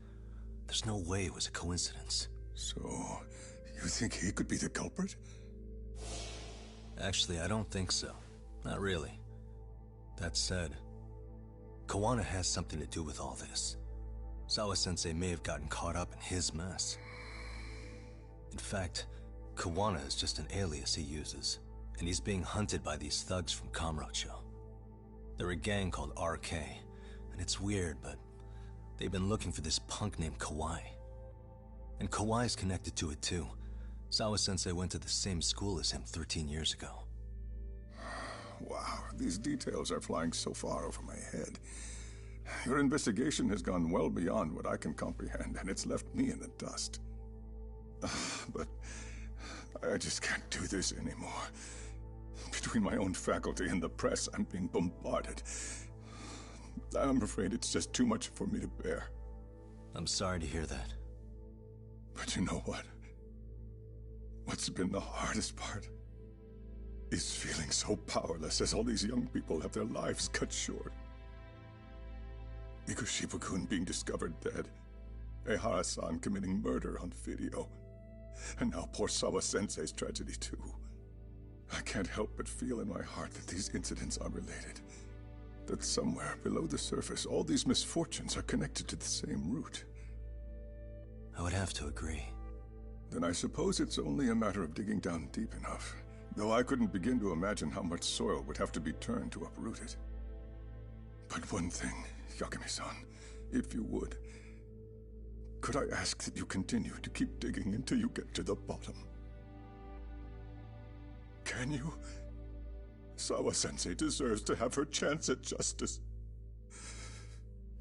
Speaker 2: There's no way it was a coincidence.
Speaker 8: So, you think he could be the culprit?
Speaker 2: Actually, I don't think so. Not really. That said, Kawana has something to do with all this. Sawa-sensei may have gotten caught up in his mess. In fact, Kawana is just an alias he uses, and he's being hunted by these thugs from Kamurocho. They're a gang called RK, and it's weird, but they've been looking for this punk named Kawai. And Kawai's connected to it too. Sawa-sensei went to the same school as him 13 years ago.
Speaker 8: Wow, these details are flying so far over my head. Your investigation has gone well beyond what I can comprehend, and it's left me in the dust. But I just can't do this anymore. Between my own faculty and the press, I'm being bombarded. I'm afraid it's just too much for me to bear.
Speaker 2: I'm sorry to hear that.
Speaker 8: But you know what? What's been the hardest part is feeling so powerless as all these young people have their lives cut short. Ikushima-kun being discovered dead, Ehara-san committing murder on video, and now poor Sawa-sensei's tragedy too. I can't help but feel in my heart that these incidents are related. That somewhere below the surface, all these misfortunes are connected to the same root.
Speaker 2: I would have to agree.
Speaker 8: Then I suppose it's only a matter of digging down deep enough. Though I couldn't begin to imagine how much soil would have to be turned to uproot it. But one thing, Yagami-san, if you would, could I ask that you continue to keep digging until you get to the bottom? Can you? Sawa-sensei deserves to have her chance at justice.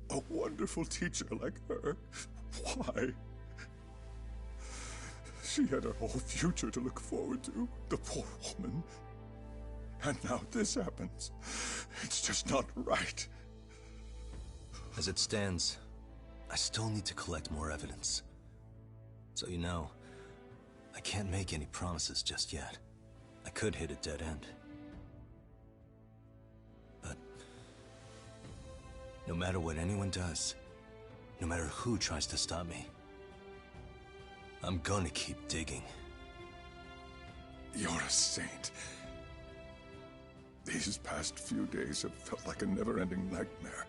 Speaker 8: A wonderful teacher like her. Why? She had her whole future to look forward to, the poor woman.
Speaker 18: And now this happens. It's just not right.
Speaker 2: As it stands, I still need to collect more evidence. So you know, I can't make any promises just yet. I could hit a dead end. But no matter what anyone does, no matter who tries to stop me, I'm gonna keep digging.
Speaker 18: You're a saint. These past few days have felt like a never-ending nightmare.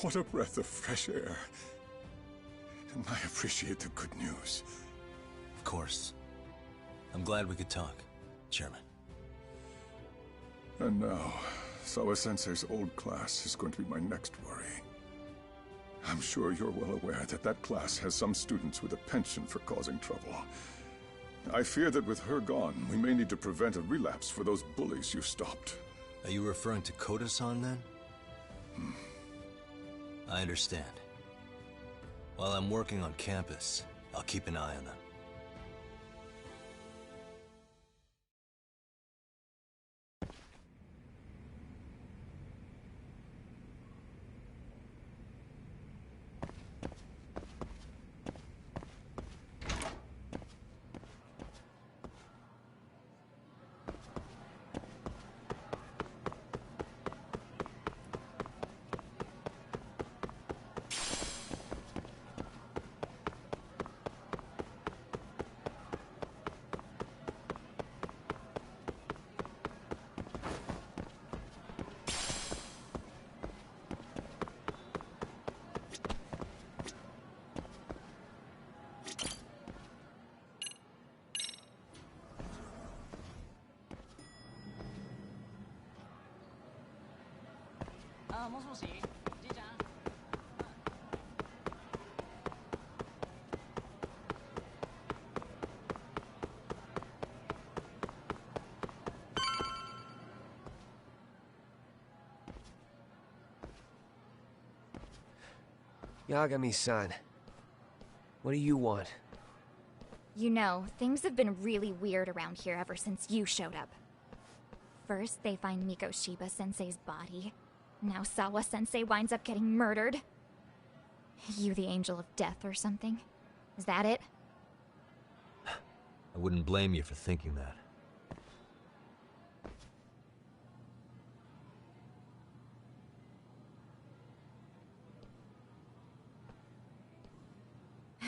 Speaker 18: What a breath of fresh air. And I appreciate the good news.
Speaker 2: Of course. I'm glad we could talk, Chairman.
Speaker 18: And now, Sawa-sensei's old class is going to be my next worry. I'm sure you're well aware that that class has some students with a penchant for causing trouble. I fear that with her gone, we may need to prevent a relapse for those bullies you stopped.
Speaker 2: Are you referring to Koda-san then? I understand. While I'm working on campus, I'll keep an eye on them.
Speaker 19: Yagami-san, what do you want?
Speaker 20: You know, things have been really weird around here ever since you showed up. First, they find Mikoshiba-sensei's body. Now Sawa-sensei winds up getting murdered. You the angel of death or something? Is that it?
Speaker 2: I wouldn't blame you for thinking that.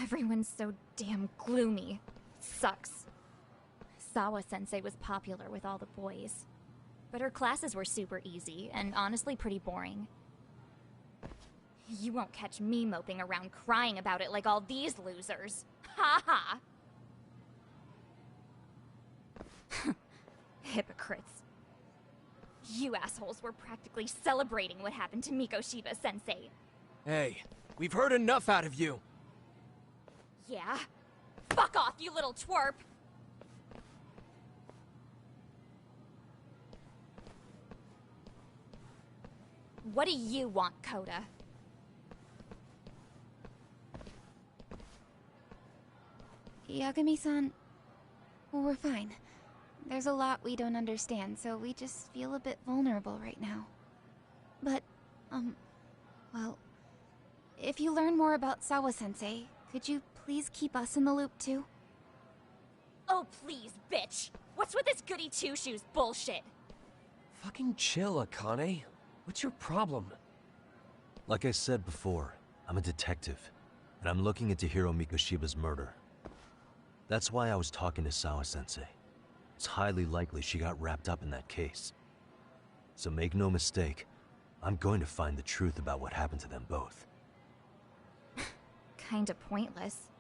Speaker 20: Everyone's so damn gloomy. It sucks. Sawa-sensei was popular with all the boys. But her classes were super easy, and honestly pretty boring. You won't catch me moping around crying about it like all these losers. Ha ha! Hypocrites. You assholes were practically celebrating what happened to Mikoshiba-sensei.
Speaker 19: Hey, we've heard enough out of you!
Speaker 20: Yeah? Fuck off, you little twerp! What do you want, Koda?
Speaker 17: Yagami-san, we're fine. There's a lot we don't understand, so we just feel a bit vulnerable right now. But, well, if you learn more about Sawa-sensei, could you please keep us in the loop too?
Speaker 20: Oh please, bitch! What's with this goody two-shoes bullshit?
Speaker 19: Fucking chill, Akane. What's your problem?
Speaker 2: Like I said before, I'm a detective, and I'm looking into Hiro Mikoshiba's murder. That's why I was talking to Sawa-sensei. It's highly likely she got wrapped up in that case. So make no mistake, I'm going to find the truth about what happened to them both.
Speaker 20: Kinda pointless.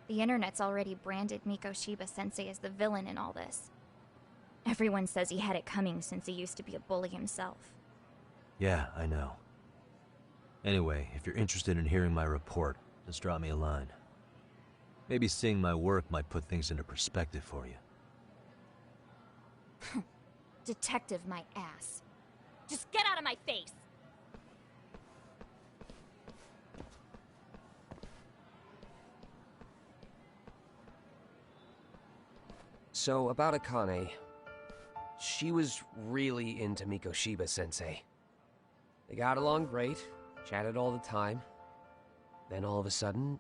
Speaker 20: The internet's already branded Mikoshiba-sensei as the villain in all this. Everyone says he had it coming since he used to be a bully himself.
Speaker 2: Yeah, I know. Anyway, if you're interested in hearing my report, just drop me a line. Maybe seeing my work might put things into perspective for you.
Speaker 20: Detective my ass. Just get out of my face!
Speaker 19: So, about Akane. she was really into Mikoshiba-sensei. They got along great, chatted all the time. Then all of a sudden,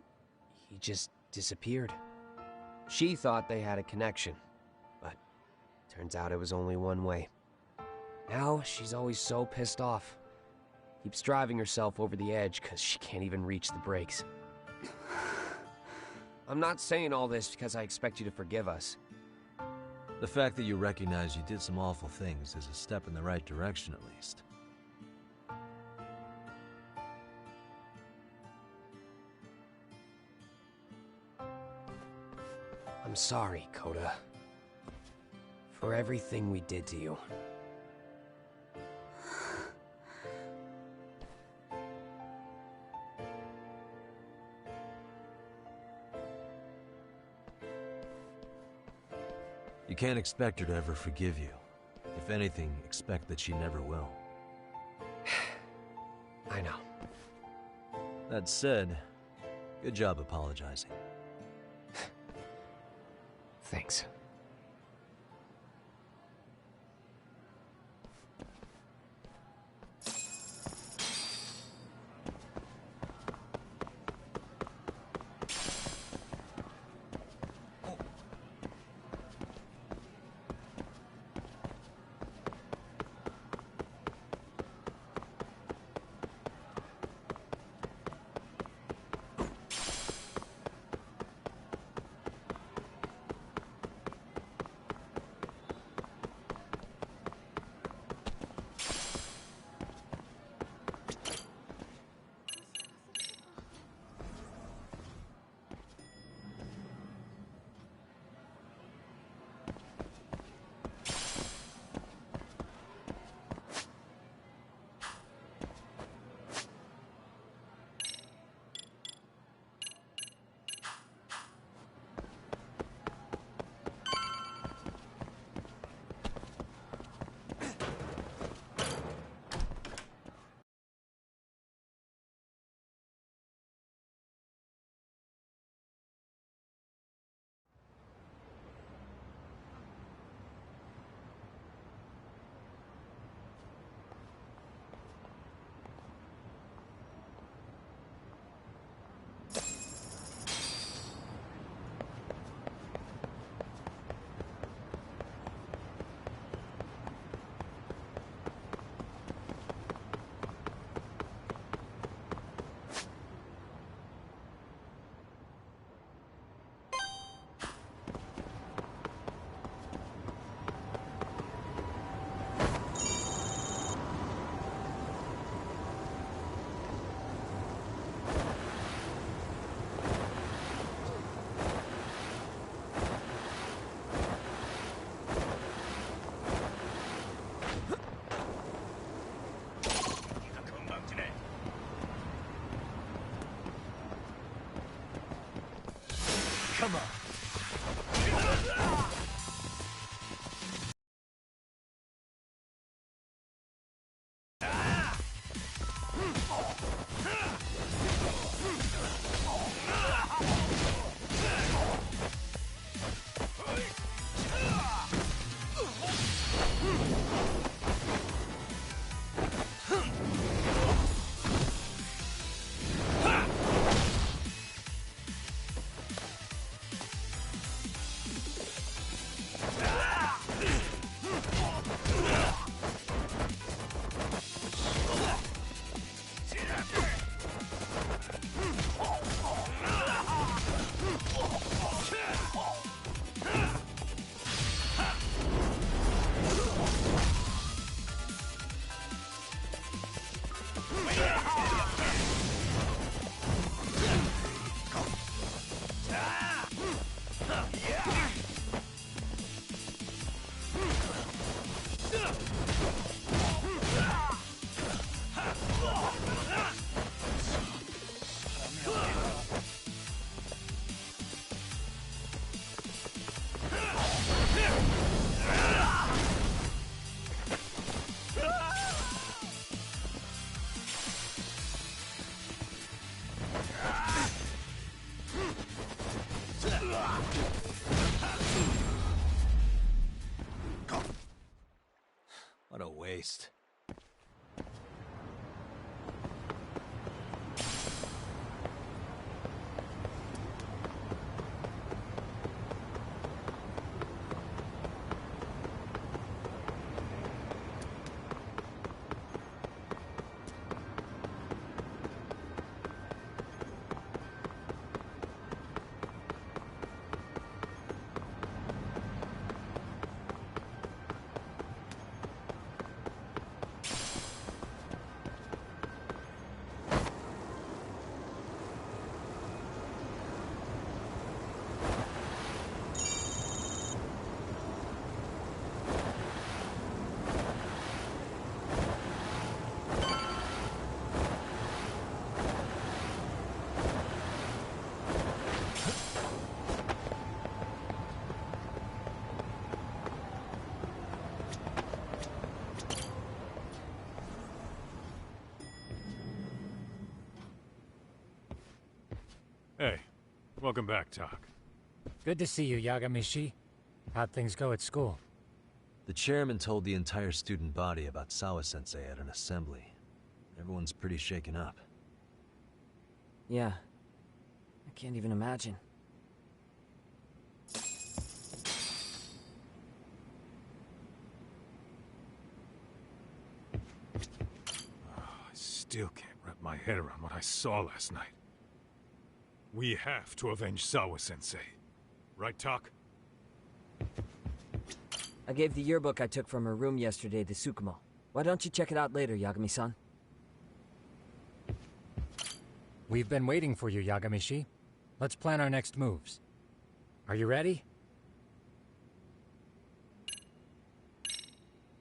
Speaker 19: he just disappeared. She thought they had a connection, but turns out it was only one way. Now she's always so pissed off. Keeps driving herself over the edge because she can't even reach the brakes. I'm not saying all this because I expect you to forgive us.
Speaker 2: The fact that you recognize you did some awful things is a step in the right direction, at least.
Speaker 19: I'm sorry, Koda. For everything we did to you.
Speaker 2: You can't expect her to ever forgive you. If anything, expect that she never will.
Speaker 19: I know.
Speaker 2: That said, good job apologizing.
Speaker 19: Thanks.
Speaker 6: Come on.
Speaker 2: least.
Speaker 12: Hey, welcome back, Tak.
Speaker 21: Good to see you, Yagamishi. How'd things go at school?
Speaker 2: The chairman told the entire student body about Sawa-sensei at an assembly. Everyone's pretty shaken up.
Speaker 10: Yeah. I can't even imagine.
Speaker 12: I still can't wrap my head around what I saw last night. We have to avenge Sawa-sensei. Right, Tak?
Speaker 10: I gave the yearbook I took from her room yesterday to Tsukumo. Why don't you check it out later, Yagami-san?
Speaker 21: We've been waiting for you, Yagamishi. Let's plan our next moves. Are you ready?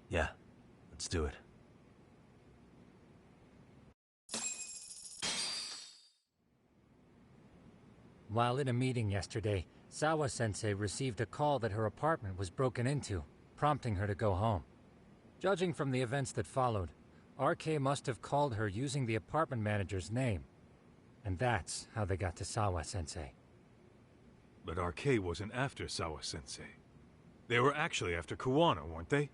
Speaker 2: Yeah, let's do it.
Speaker 21: While in a meeting yesterday, Sawa-sensei received a call that her apartment was broken into, prompting her to go home. Judging from the events that followed, RK must have called her using the apartment manager's name. And that's how they got to Sawa-sensei.
Speaker 12: But RK wasn't after Sawa-sensei. They were actually after Kuwana, weren't they?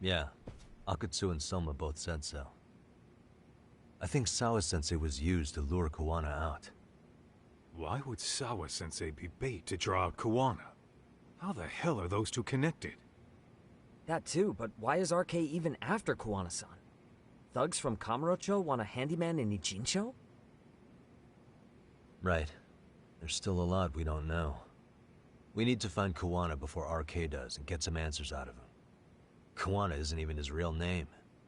Speaker 2: Yeah, AKUTSU and Soma both said so. I think Sawa-sensei was used to lure Kuwana out.
Speaker 12: Why would Sawa-sensei be bait to draw out Kuwana? How the hell are those two connected?
Speaker 10: That too, but why is RK even after Kuwana-san? Thugs from Kamurocho want a handyman in Ijincho?
Speaker 2: Right. There's still a lot we don't know. We need to find Kuwana before RK does and get some answers out of him. Kuwana isn't even his real name.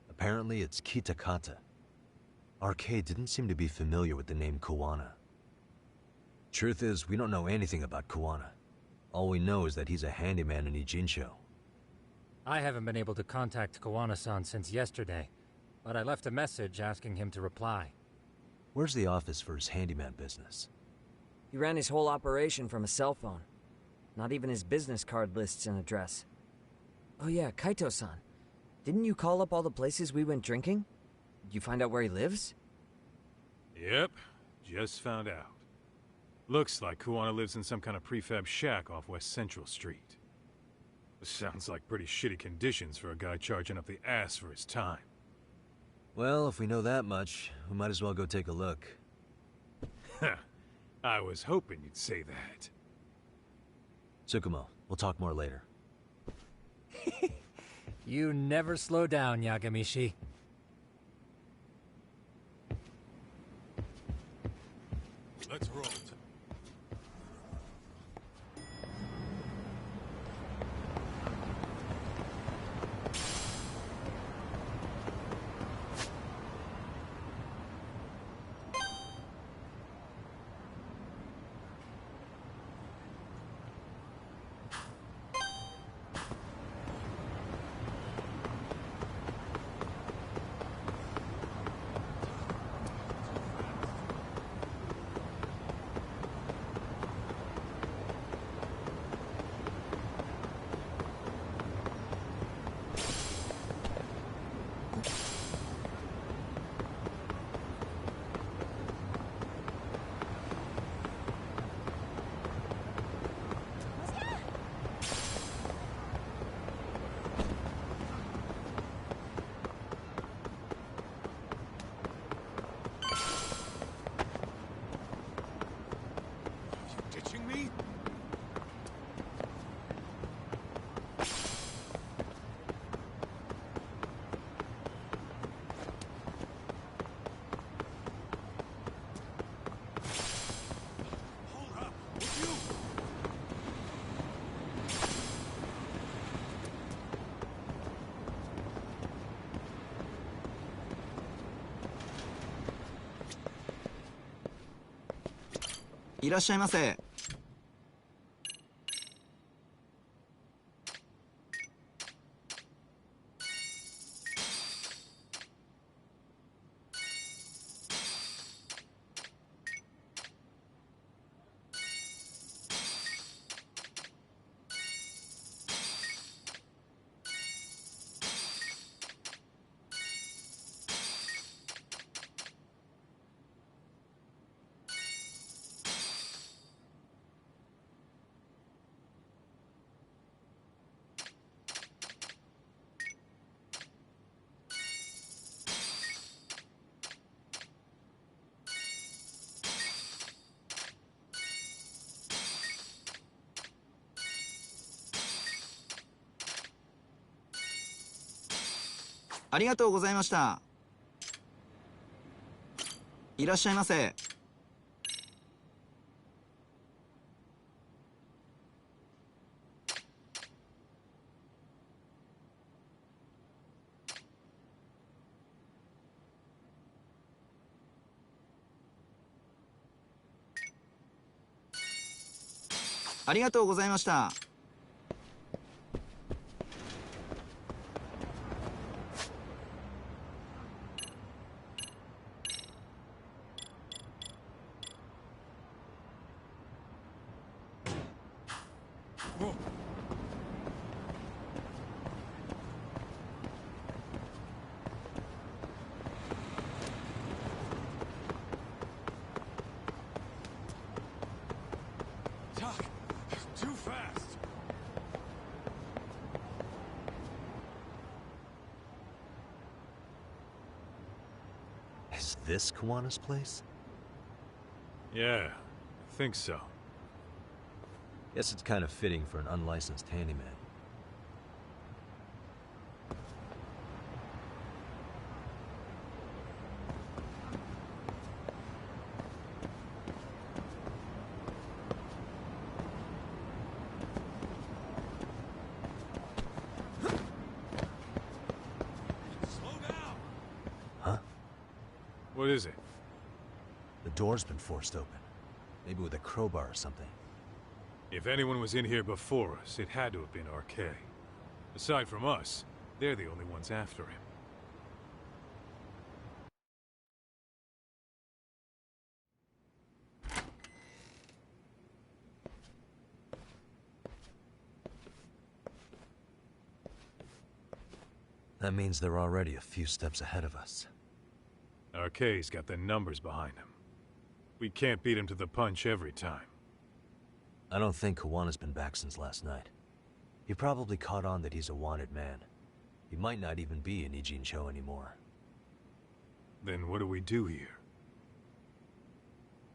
Speaker 2: Apparently it's Kitakata. RK didn't seem to be familiar with the name Kuwana. Truth is, we don't know anything about Kuwana. All we know is that he's a handyman in Ijincho.
Speaker 21: I haven't been able to contact Kuwana-san since yesterday, but I left a message asking him to reply.
Speaker 2: Where's the office for his handyman business?
Speaker 10: He ran his whole operation from a cell phone. Not even his business card lists an address. Oh yeah, Kaito-san. Didn't you call up all the places we went drinking? Did you find out where he lives?
Speaker 12: Yep, just found out. Looks like Kuwana lives in some kind of prefab shack off West Central Street. Sounds like pretty shitty conditions for a guy charging up the ass for his time.
Speaker 2: Well, if we know that much, we might as well go take a look.
Speaker 12: I was hoping you'd say that.
Speaker 2: Tsukumo, we'll talk more later.
Speaker 21: You never slow down, Yagamishi.
Speaker 12: Let's roll.
Speaker 5: いらっしゃいませ。ありがとうございました。いらっしゃいませ。ありがとうございました。
Speaker 2: Is this Kawana's place?
Speaker 12: Yeah, I think so.
Speaker 2: Guess it's kind of fitting for an unlicensed handyman.
Speaker 12: What is it?
Speaker 2: The door's been forced open. Maybe with a crowbar or something.
Speaker 12: If anyone was in here before us, it had to have been RK. Aside from us, they're the only ones after him.
Speaker 2: That means they're already a few steps ahead of us.
Speaker 12: RK's got the numbers behind him. We can't beat him to the punch every time.
Speaker 2: I don't think Kawana's been back since last night. He probably caught on that he's a wanted man. He might not even be in Ijincho anymore.
Speaker 12: Then what do we do here?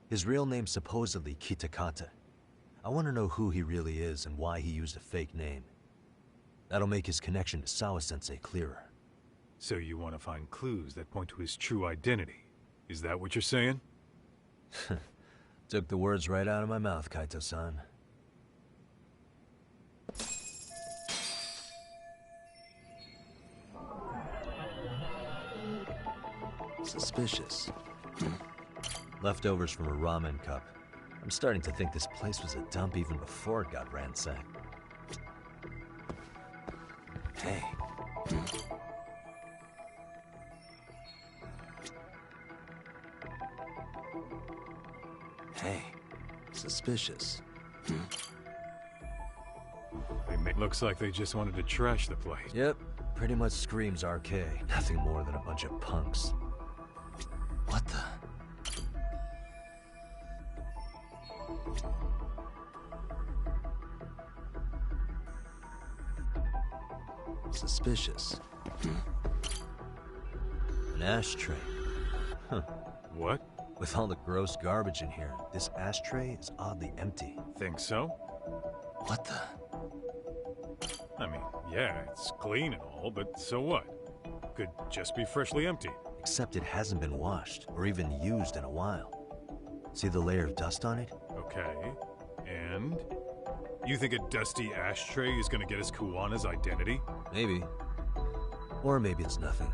Speaker 2: His real name's supposedly Kitakata. I want to know who he really is and why he used a fake name. That'll make his connection to Sawa-sensei clearer.
Speaker 12: So you want to find clues that point to his true identity? Is that what you're saying?
Speaker 2: Took the words right out of my mouth, Kaito-san. Suspicious. Leftovers from a ramen cup. I'm starting to think this place was a dump even before it got ransacked. Hey. Hey. Suspicious.
Speaker 12: Looks like they just wanted to trash the place.
Speaker 2: Yep. Pretty much screams RK. Nothing more than a bunch of punks. What the? Suspicious. An ashtray. Huh.
Speaker 12: What?
Speaker 2: With all the gross garbage in here, this ashtray is oddly empty.
Speaker 12: Think so?
Speaker 2: What the?
Speaker 12: I mean, yeah, it's clean and all, but so what? Could just be freshly emptied.
Speaker 2: Except it hasn't been washed, or even used in a while. See the layer of dust on it?
Speaker 12: Okay, and? You think a dusty ashtray is gonna get us Kawana's identity?
Speaker 2: Maybe. Or maybe it's nothing.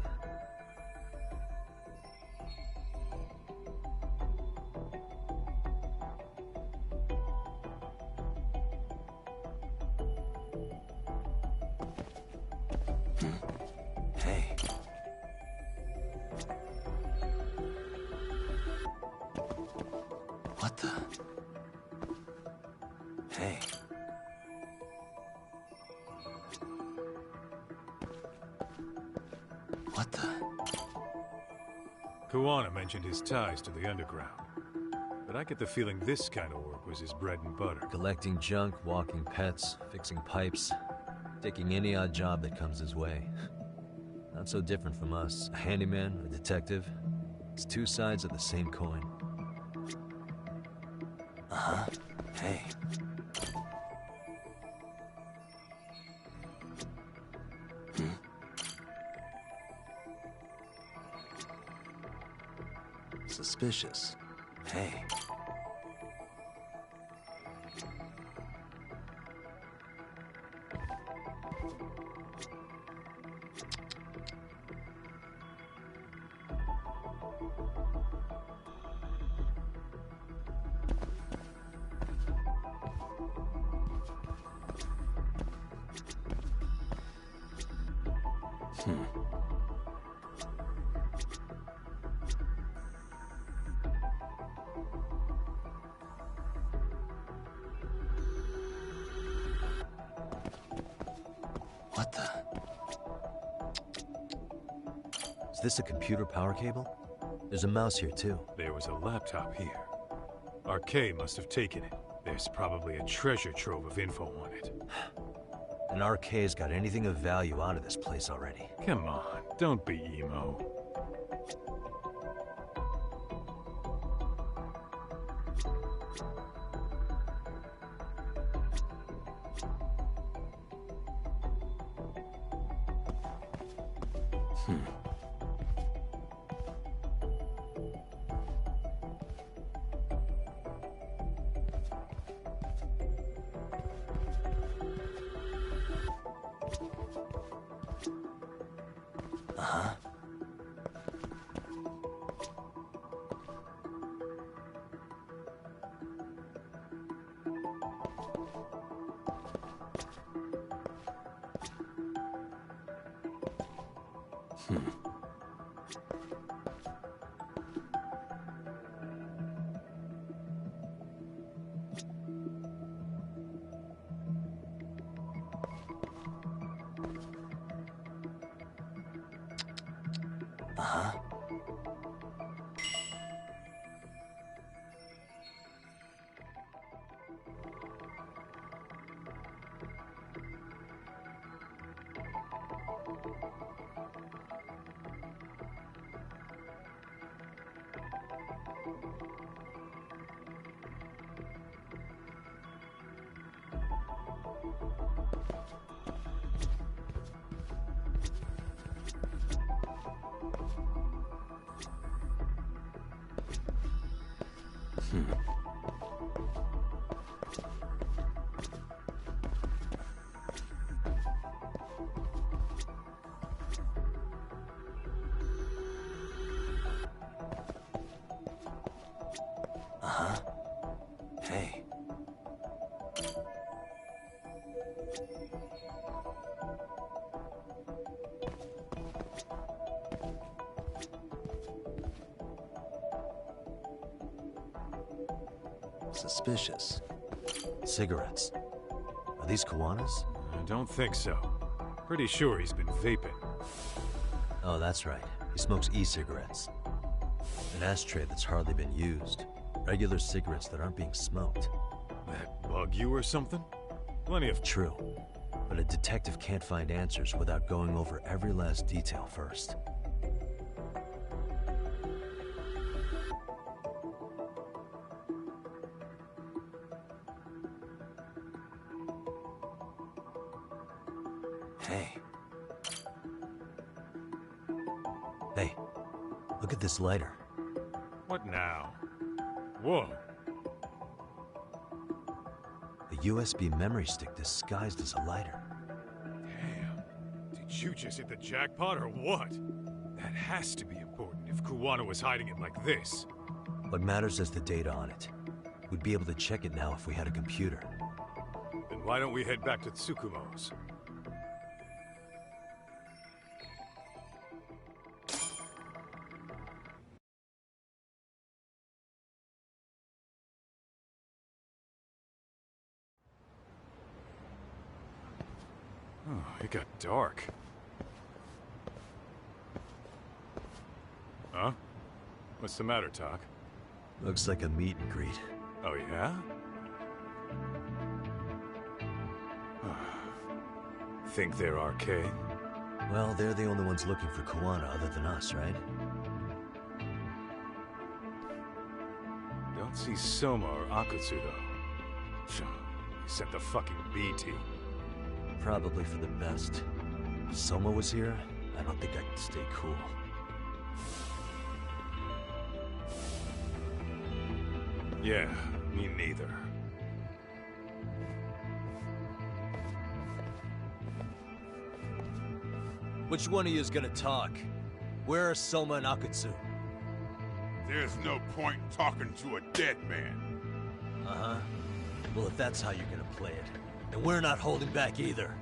Speaker 2: Hey. What the?
Speaker 12: Kuwana mentioned his ties to the underground. But I get the feeling this kind of work was his bread and butter.
Speaker 2: Collecting junk, walking pets, fixing pipes, taking any odd job that comes his way. Not so different from us. A handyman, a detective. It's two sides of the same coin. Uh-huh. Hey. Suspicious. Hey. What the? Is this a computer power cable? There's a mouse here, too.
Speaker 12: There was a laptop here. RK must have taken it. There's probably a treasure trove of info on it.
Speaker 2: And RK's got anything of value out of this place already.
Speaker 12: Come on, don't be emo.
Speaker 2: Uh-huh. Uh-huh. Uh-huh. Hey. Suspicious. Cigarettes. Are these Kuwana's?
Speaker 12: I don't think so. Pretty sure he's been vaping.
Speaker 2: Oh, that's right. He smokes e-cigarettes. An ashtray that's hardly been used. Regular cigarettes that aren't being smoked.
Speaker 12: That bug you or something? Plenty of...
Speaker 2: True. But a detective can't find answers without going over every last detail first. Hey. Hey, look at this lighter.
Speaker 12: What now? Whoa.
Speaker 2: A USB memory stick disguised as a lighter.
Speaker 12: Damn. Did you just hit the jackpot or what? That has to be important if Kuwana was hiding it like this.
Speaker 2: What matters is the data on it. We'd be able to check it now if we had a computer.
Speaker 12: Then why don't we head back to Tsukumo's? Oh, it got dark. Huh? What's the matter, Tok?
Speaker 2: Looks like a meet and greet.
Speaker 12: Oh, yeah? Think they're RK?
Speaker 2: Well, they're the only ones looking for Kuwana other than us, right?
Speaker 12: Don't see Soma or AKUTSU, though. He sent the fucking B team.
Speaker 2: Probably for the best. If Soma was here, I don't think I could stay cool.
Speaker 12: Yeah, me neither.
Speaker 2: Which one of you is gonna talk? Where are Soma and AKUTSU?
Speaker 3: There's no point in talking to a dead man.
Speaker 2: Uh-huh. Well, if that's how you're gonna play it, then we're not holding back either.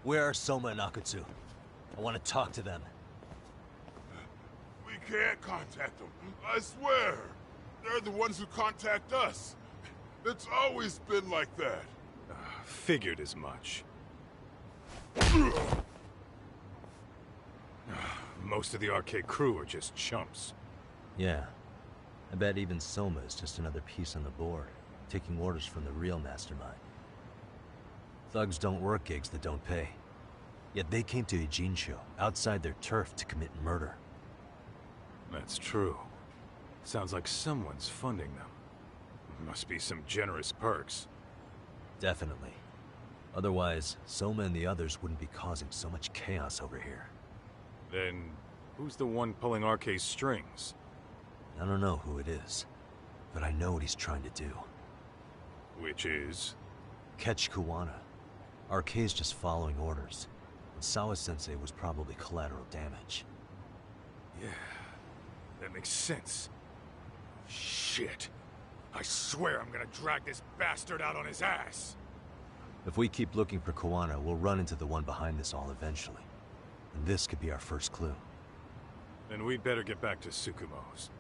Speaker 2: Where are Soma and AKUTSU? I want to talk to them.
Speaker 3: We can't contact them. I swear. They're the ones who contact us. It's always been like that.
Speaker 12: Figured as much. Most of the arcade crew are just chumps.
Speaker 2: Yeah. I bet even Soma is just another piece on the board, taking orders from the real mastermind. Thugs don't work gigs that don't pay. Yet they came to Ijincho, outside their turf, to commit murder.
Speaker 12: That's true. Sounds like someone's funding them. Must be some generous perks.
Speaker 2: Definitely. Otherwise, Soma and the others wouldn't be causing so much chaos over here.
Speaker 12: Then, who's the one pulling RK's strings?
Speaker 2: I don't know who it is, but I know what he's trying to do.
Speaker 12: Which is?
Speaker 2: Catch Kuwana. RK's just following orders. And Sawa-sensei was probably collateral damage.
Speaker 12: Yeah, that makes sense. Shit. I swear I'm gonna drag this bastard out on his ass.
Speaker 2: If we keep looking for Kuwana, we'll run into the one behind this all eventually. And this could be our first clue.
Speaker 12: Then we'd better get back to Tsukumo's.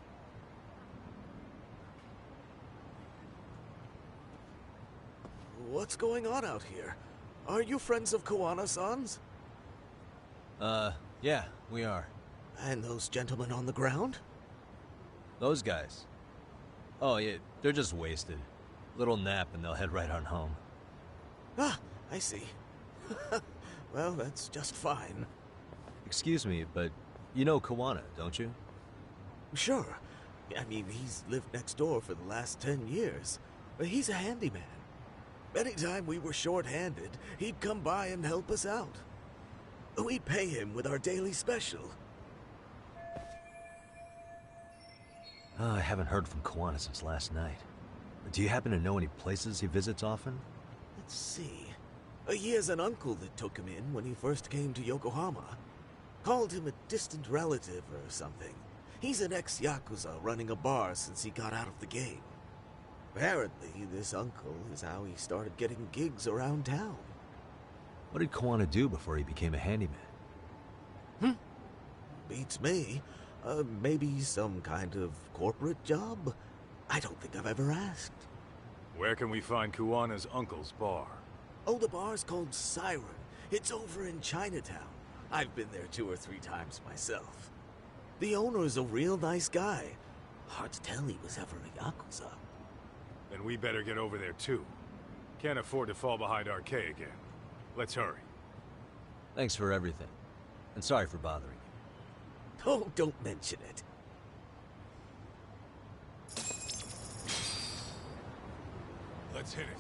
Speaker 22: What's going on out here? Are you friends of Kuwana-san's?
Speaker 2: Yeah, we are.
Speaker 7: And those gentlemen on the ground?
Speaker 2: Those guys. Oh, yeah, they're just wasted. Little nap and they'll head right on home.
Speaker 7: Ah, I see. Well, that's just fine.
Speaker 2: Excuse me, but you know Kawana, don't you?
Speaker 7: Sure. I mean, he's lived next door for the last 10 years. He's a handyman. Anytime we were short-handed, he'd come by and help us out. We'd pay him with our daily special.
Speaker 2: I haven't heard from Kawana since last night. Do you happen to know any places he visits often?
Speaker 7: Let's see. He has an uncle that took him in when he first came to Yokohama. Called him a distant relative or something. He's an ex-Yakuza running a bar since he got out of the game. Apparently, this uncle is how he started getting gigs around town.
Speaker 2: What did Kawana do before he became a handyman?
Speaker 7: Beats me. Maybe some kind of corporate job? I don't think I've ever asked.
Speaker 12: Where can we find Kuwana's uncle's bar?
Speaker 7: Oh, the bar's called Siren. It's over in Chinatown. I've been there 2 or 3 times myself. The owner's a real nice guy. Hard to tell he was ever a Yakuza.
Speaker 12: Then we better get over there too. Can't afford to fall behind RK again. Let's hurry.
Speaker 2: Thanks for everything. And sorry for bothering you.
Speaker 7: Oh, don't mention it.
Speaker 12: Let's hit it.